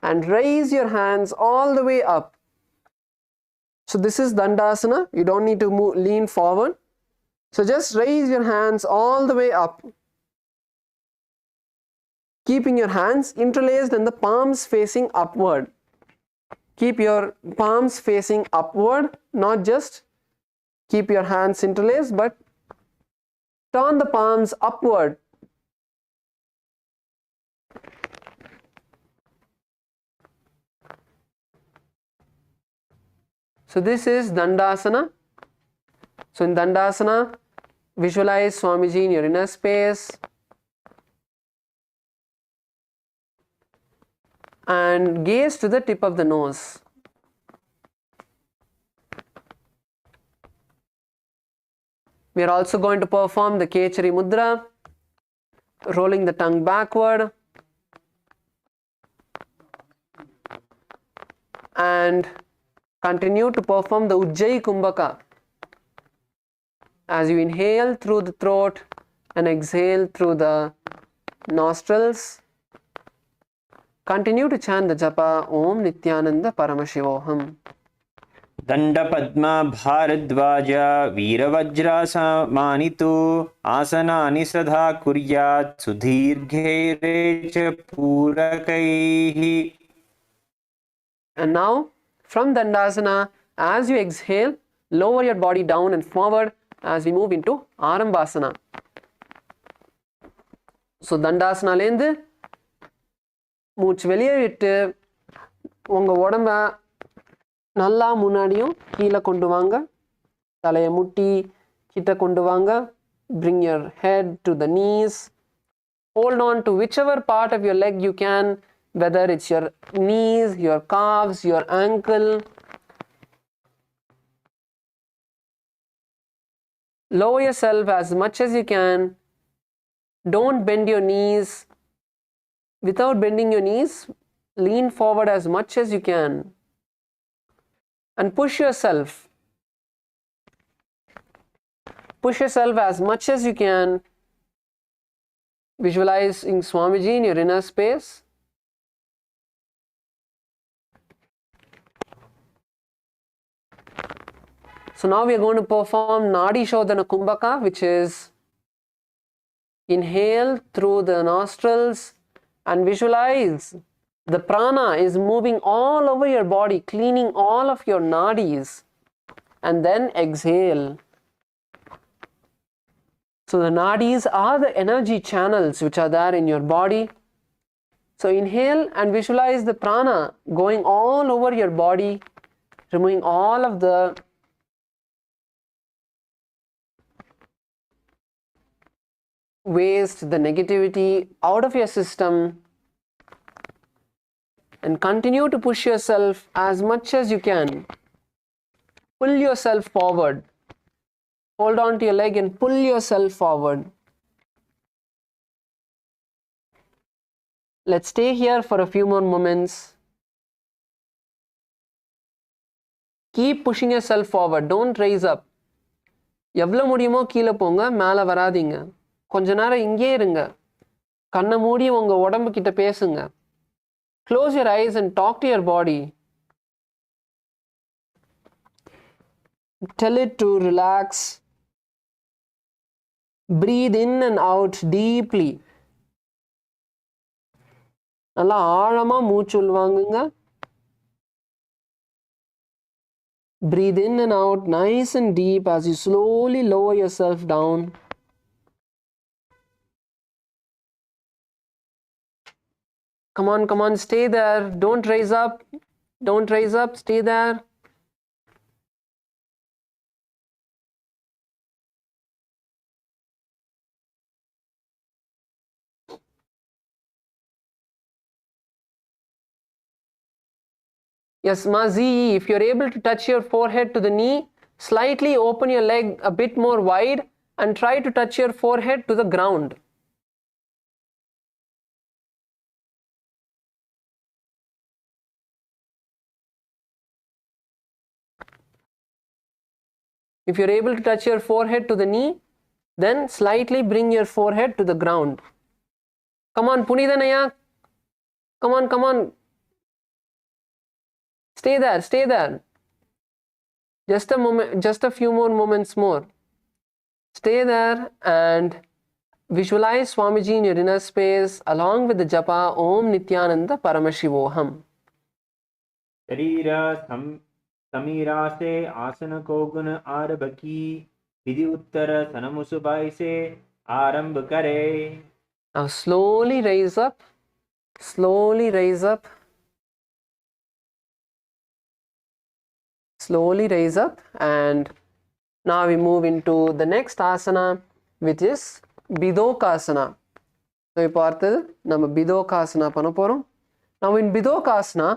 and raise your hands all the way up. So this is Dandasana. You don't need to lean forward. So just raise your hands all the way up, keeping your hands interlaced and the palms facing upward. Keep your palms facing upward, not just keep your hands interlaced, but turn the palms upward. So this is Dandasana. So in Dandasana, visualize Swamiji in your inner space and gaze to the tip of the nose. We are also going to perform the Kechari Mudra, rolling the tongue backward and continue to perform the Ujjayi Kumbhaka as you inhale through the throat and exhale through the nostrils. Continue to chant the japa Om Nithyananda Paramashivoham. Danda Padma Bharadvaja Veeravajra Manitu Asanani Sadha Kuryat Sudhirghe Purakaihi. And now from Dandasana, as you exhale, lower your body down and forward as we move into Arambasana. So Dandasana lende மூச்சு வெளியே விட்டு உங்க உடம்ப நல்லா முன்னாடியும் கீழே கொண்டு வாங்க. தலையை முட்டி கிட்ட கொண்டு வாங்க. Bring your head to the knees. Hold on to whichever part of your leg you can, whether it's your knees, your calves, your ankle. Lower yourself as much as you can. Don't bend your knees. Without bending your knees, lean forward as much as you can and push yourself. Push yourself as much as you can. Visualizing Swamiji in your inner space. So now we are going to perform Nadi Shodhana Kumbhaka, which is inhale through the nostrils and visualize the prana is moving all over your body, cleaning all of your nadis, and then exhale. So the nadis are the energy channels which are there in your body. So inhale and visualize the prana going all over your body, removing all of the waste, the negativity out of your system, and continue to push yourself as much as you can. Pull yourself forward. Hold on to your leg and pull yourself forward. Let's stay here for a few more moments. Keep pushing yourself forward. Don't raise up. எவ்வளவு முடியுமோ கீழே போங்க, மேலே வராதீங்க. கொஞ்ச நேரம் இங்கே இருங்க. கண்ணை மூடி உங்க உடம்பு கிட்ட பேசுங்க. Close your eyes and talk to your body. Tell it to relax. Breathe in and out deeply. நல்லா ஆழமா மூச்சு உள்வாங்குங்க. Breathe in and out nice and deep as you slowly lower yourself down. Come on, stay there. Don't raise up. Don't raise up, stay there. Yes, Mazi, if you're able to touch your forehead to the knee, slightly open your leg a bit more wide and try to touch your forehead to the ground. If you're able to touch your forehead to the knee, then slightly bring your forehead to the ground. Come on, Punithanaya. Come on. Stay there. Just a moment, just a few more moments more. Stay there and visualize Swamiji in your inner space along with the japa Om Nithyananda Paramashivoham. शरीर समीरा से आसन को गुण आरभकी विधि उत्तर सनमुसुबाई से आरंभ करे. Now slowly raise up. Slowly raise up. Slowly raise up, and now we move into the next asana, which is Bidokasana. So இப்போ அடுத்தது நம்ம Bidokasana பண்ண போறோம். Now in Bidokasana,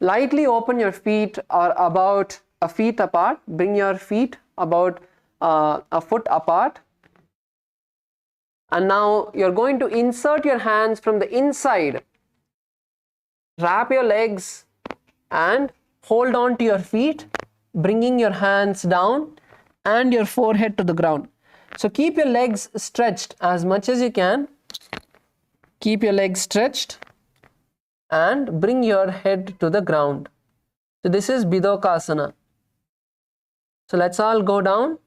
lightly open your feet or about a feet apart. Bring your feet about a foot apart. And now you're going to insert your hands from the inside. Wrap your legs and hold on to your feet, bringing your hands down and your forehead to the ground. So keep your legs stretched as much as you can. Keep your legs stretched and bring your head to the ground. So this is Bidokasana. So let's all go down.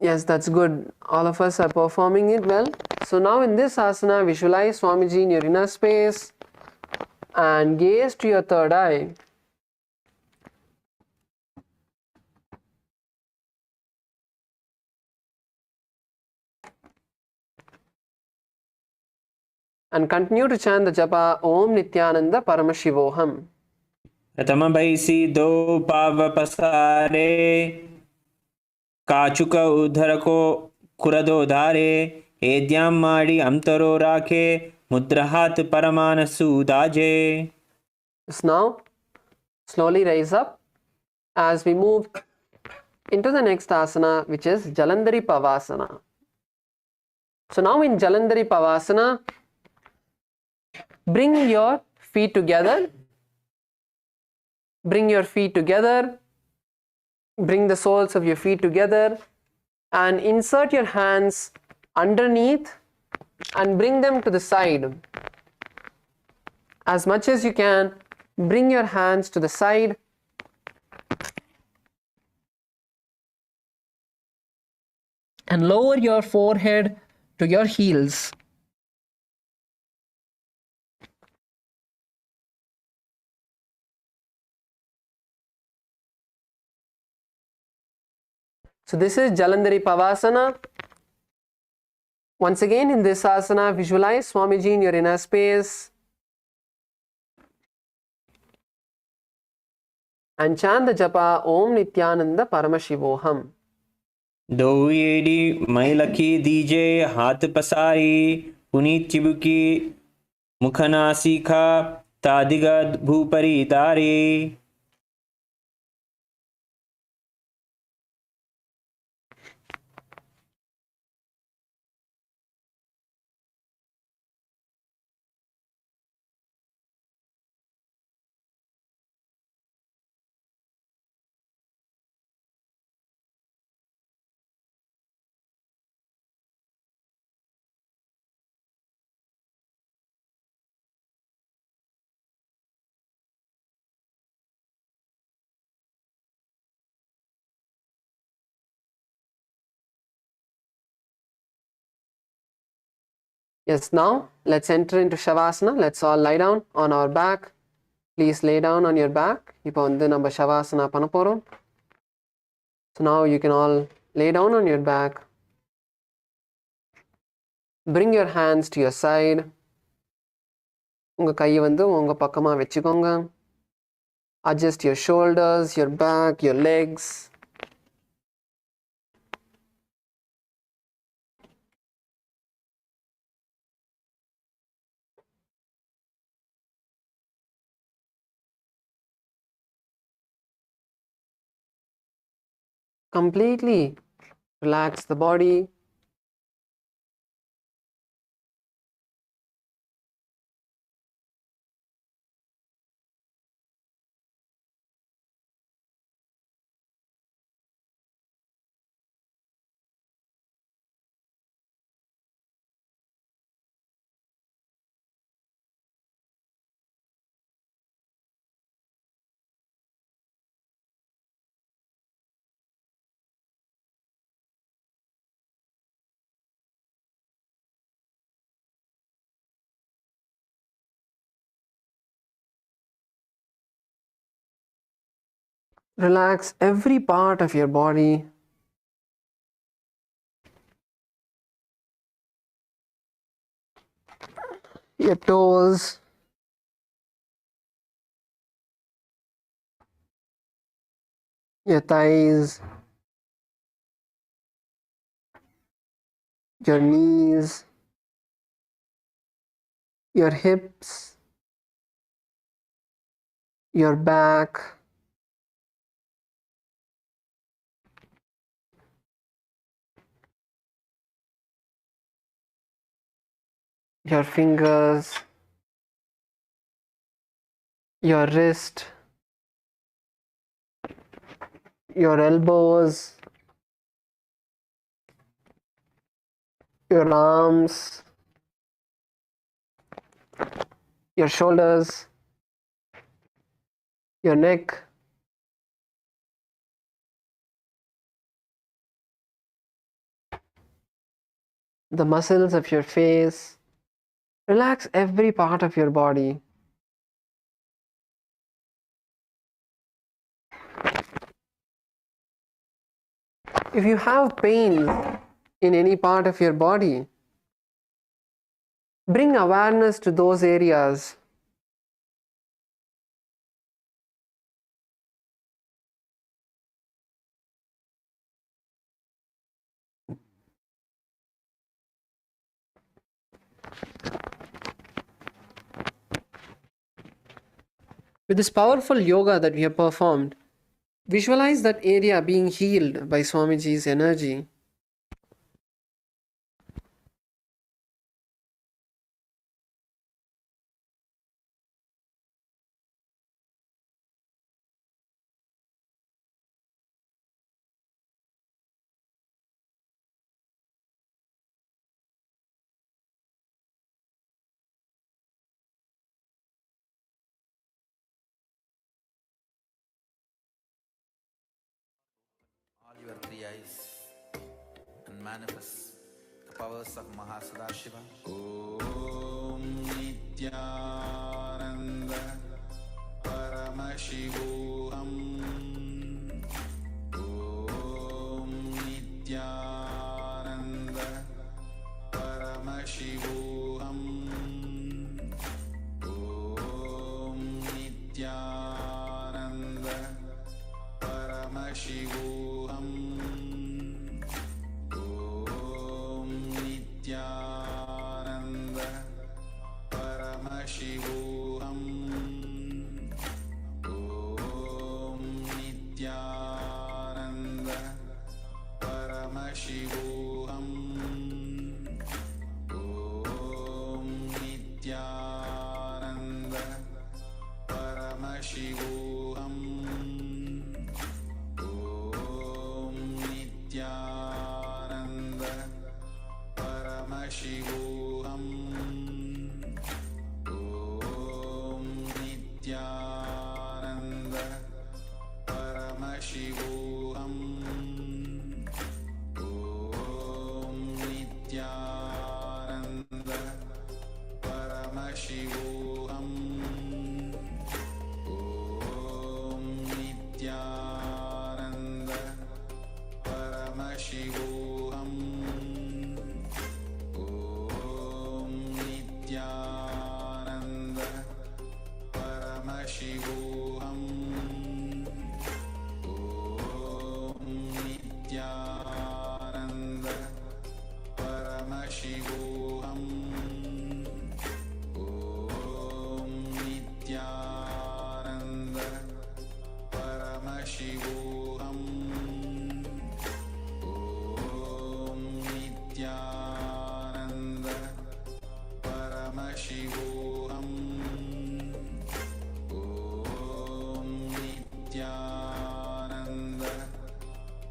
Yes, that's good. All of us are performing it well. So now in this asana, visualize Swamiji in your inner space and gaze to your third eye. And continue to chant the japa Om Nithyananda Paramashivoham. प्रथम भैसी दो पाव पसारे काचुक उधर को कुरदो धारे एद्याम माड़ी अंतरो राखे मुद्रा हाथ परमानसु दाजे. So now slowly rise up as we move into the next asana, which is Jalandhari Pavasana. So now in Jalandhari Pavasana, bring your feet together. Bring your feet together. Bring the soles of your feet together and insert your hands underneath and bring them to the side. As much as you can, bring your hands to the side. And lower your forehead to your heels. So this is Jalandhari Pavasana. Once again in this asana, visualize Swamiji in your inner space and chant the japa Om Nithyananda Paramashivoham. दो AD मैं लखी दीजे हाथ पसारी पुनीत चिबुकी मुखनासिका तादिगा भूपरी तारी. Yes, now let's enter into Shavasana. Let's all lie down on our back. Please lay down on your back. இப்போ வந்து நம்ம Shavasana பண்ண போறோம். So now you can all lay down on your back. Bring your hands to your side. உங்க கையை வந்து உங்க பக்கமா வச்சுக்கோங்க. Adjust your shoulders, your back, your legs. Completely relax the body. Relax every part of your body. Your toes, your thighs, your knees, your hips, your back, your fingers, your wrist, your elbows, your arms, your shoulders, your neck, the muscles of your face. Relax every part of your body. If you have pain in any part of your body, bring awareness to those areas. With this powerful yoga that we have performed, visualize that area being healed by Swamiji's energy. All your three eyes and manifest the powers of Mahar Shiva. Om Nithyananda Paramashivoham. Om Nithyananda Paramashivoham. Om Nithyananda Paramashivoham. Om Nithyananda Paramashivoham. Paramashivoham Om Nithyananda Paramashivoham Om Nithyananda Paramashivoham Om Nithyananda Paramashivoham Om Nithyananda Paramashivoham Om Nithyananda Paramashivoham Om Nithyananda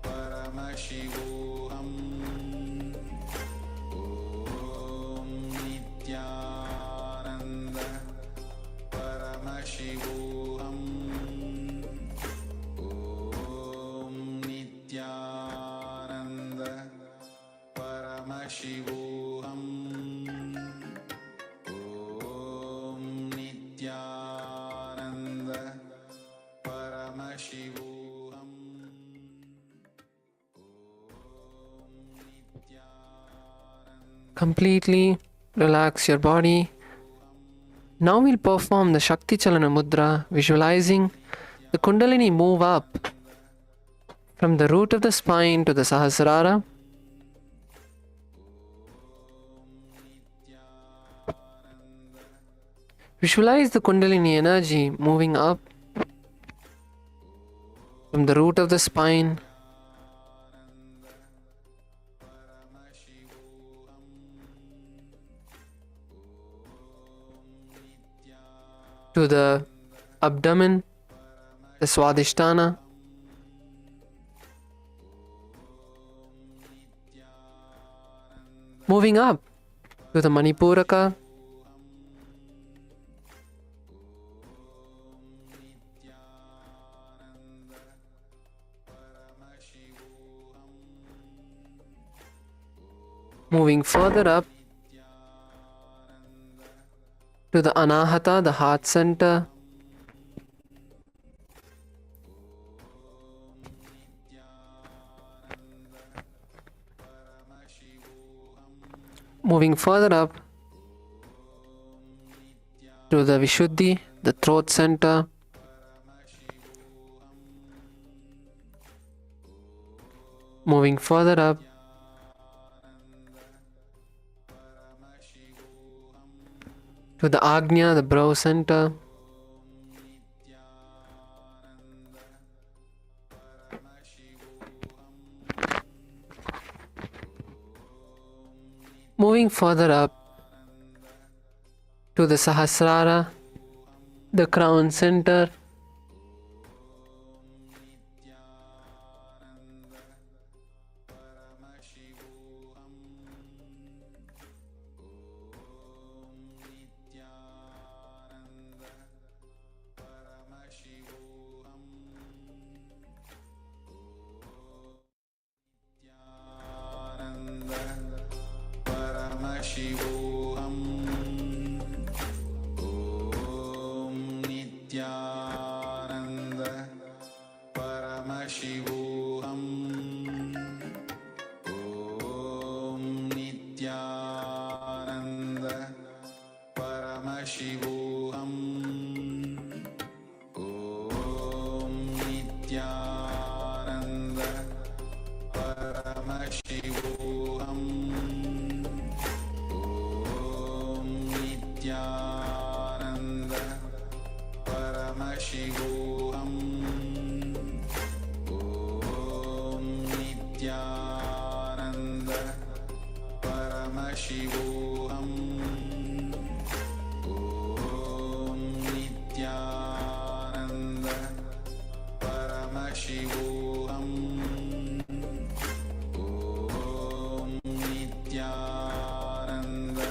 Paramashivoham Om Nithyananda Paramashivoham Om Nithyananda Paramashivoham Om Nithyananda Paramashivoham Completely relax your body. Now we'll perform the Shakti Chalana Mudra, visualizing the Kundalini move up from the root of the spine to the Sahasrara. Visualize the Kundalini energy moving up from the root of the spine to the abdomen, the Swadhisthana. Moving up to the Manipuraka, moving further up to the Anahata, the heart center, moving further up to the Vishuddhi, the throat center, moving further up to the Agnya, the brow center, moving further up to the Sahasrara, the crown center, Paramashivoham Om Nithyananda Paramashivoham Om Nithyananda Paramashivoham Om Nithyananda Paramashivoham Nithyananda Paramashivoham Om Nithyananda Paramashivoham Om Nithyananda Paramashivoham Om Nithyananda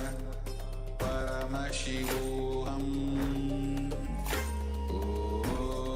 Paramashivoham Om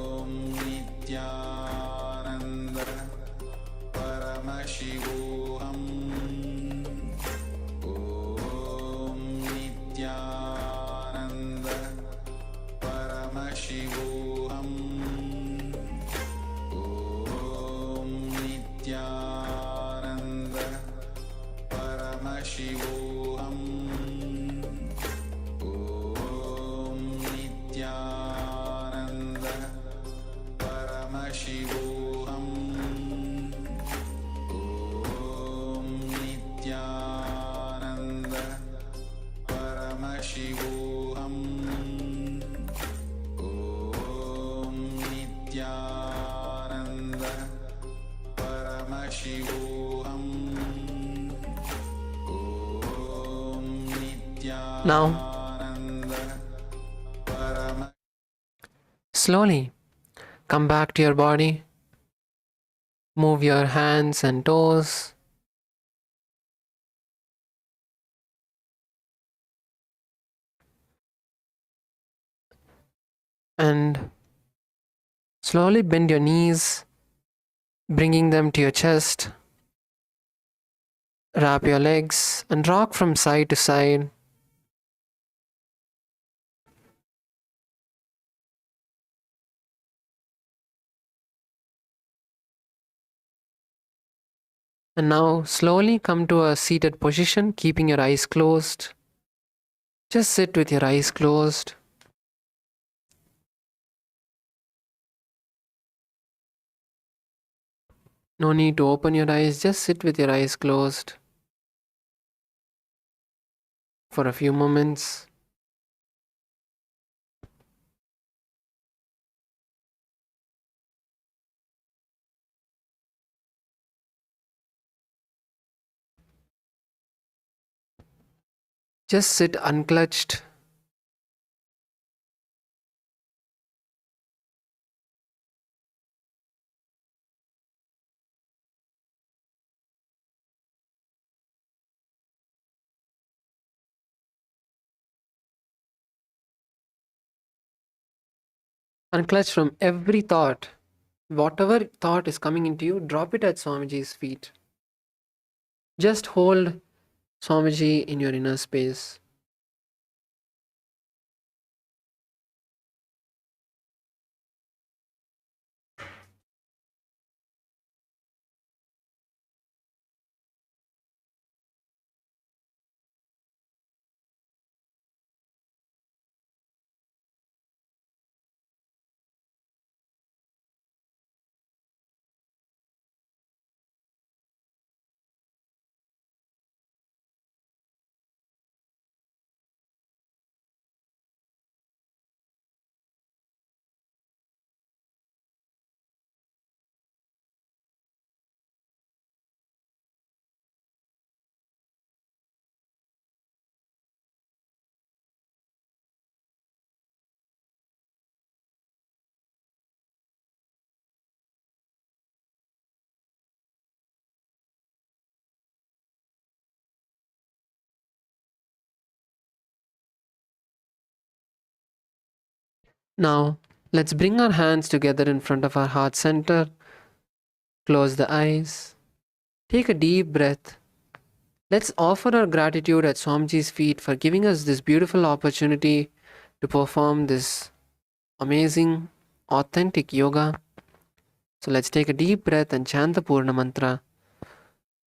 Now, slowly come back to your body. Move your hands and toes. And slowly bend your knees, bringing them to your chest. Wrap your legs and rock from side to side. And now slowly come to a seated position, keeping your eyes closed. Just sit with your eyes closed. No need to open your eyes, just sit with your eyes closed for a few moments. Just sit unclutched. Unclutched from every thought. Whatever thought is coming into you, drop it at Swamiji's feet. Just hold Swamiji in your inner space. Now, let's bring our hands together in front of our heart center. Close the eyes. Take a deep breath. Let's offer our gratitude at Swamiji's feet for giving us this beautiful opportunity to perform this amazing, authentic yoga. So let's take a deep breath and chant the Purna mantra.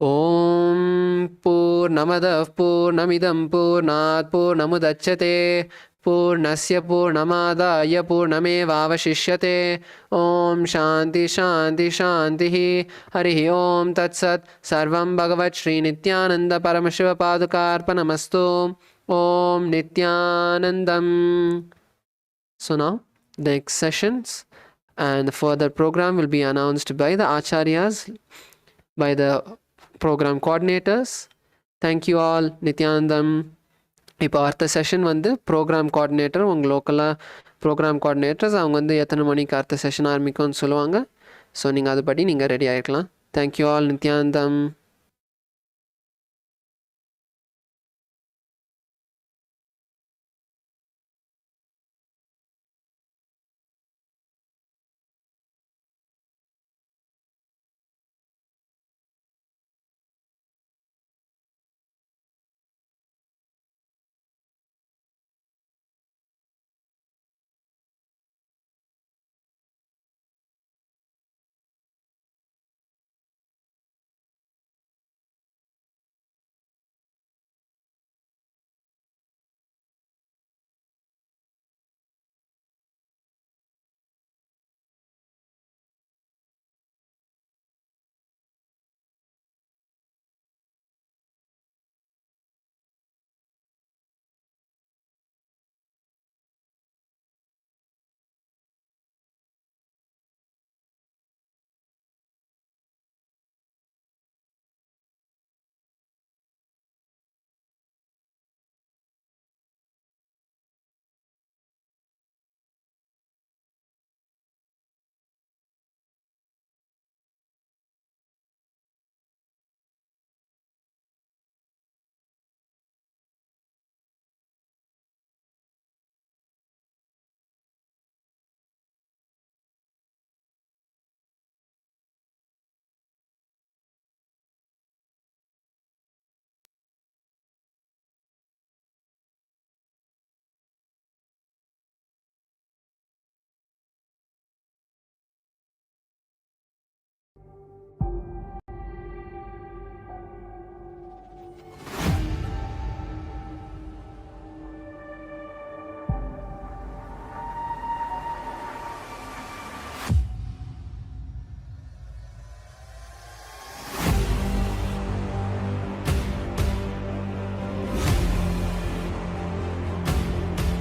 Om Purnamadav Purnamidam Purnat Purnamudachyate Purnasya Purnamadaya Purnamevavashishyate Om Shanti Shanti Shanti Harihi Om Tat Sat Sarvam Bhagavat Shri Nithyananda Paramashiva Padukarpanamastu Om Nithyanandam. So now the next sessions and the further program will be announced by the Acharyas, by the program coordinators. Thank you all. Nithyanandam. இப்போ அடுத்த session வந்து program coordinator, உங்கள் லோக்கலாக program coordinators அவங்க வந்து எத்தனை மணிக்கு அடுத்த session ஆரம்பிக்கும்னு சொல்லுவாங்க. ஸோ நீங்கள் அதுபடி நீங்கள் ரெடி ஆகிருக்கலாம். Thank you all. நித்யானந்தம்.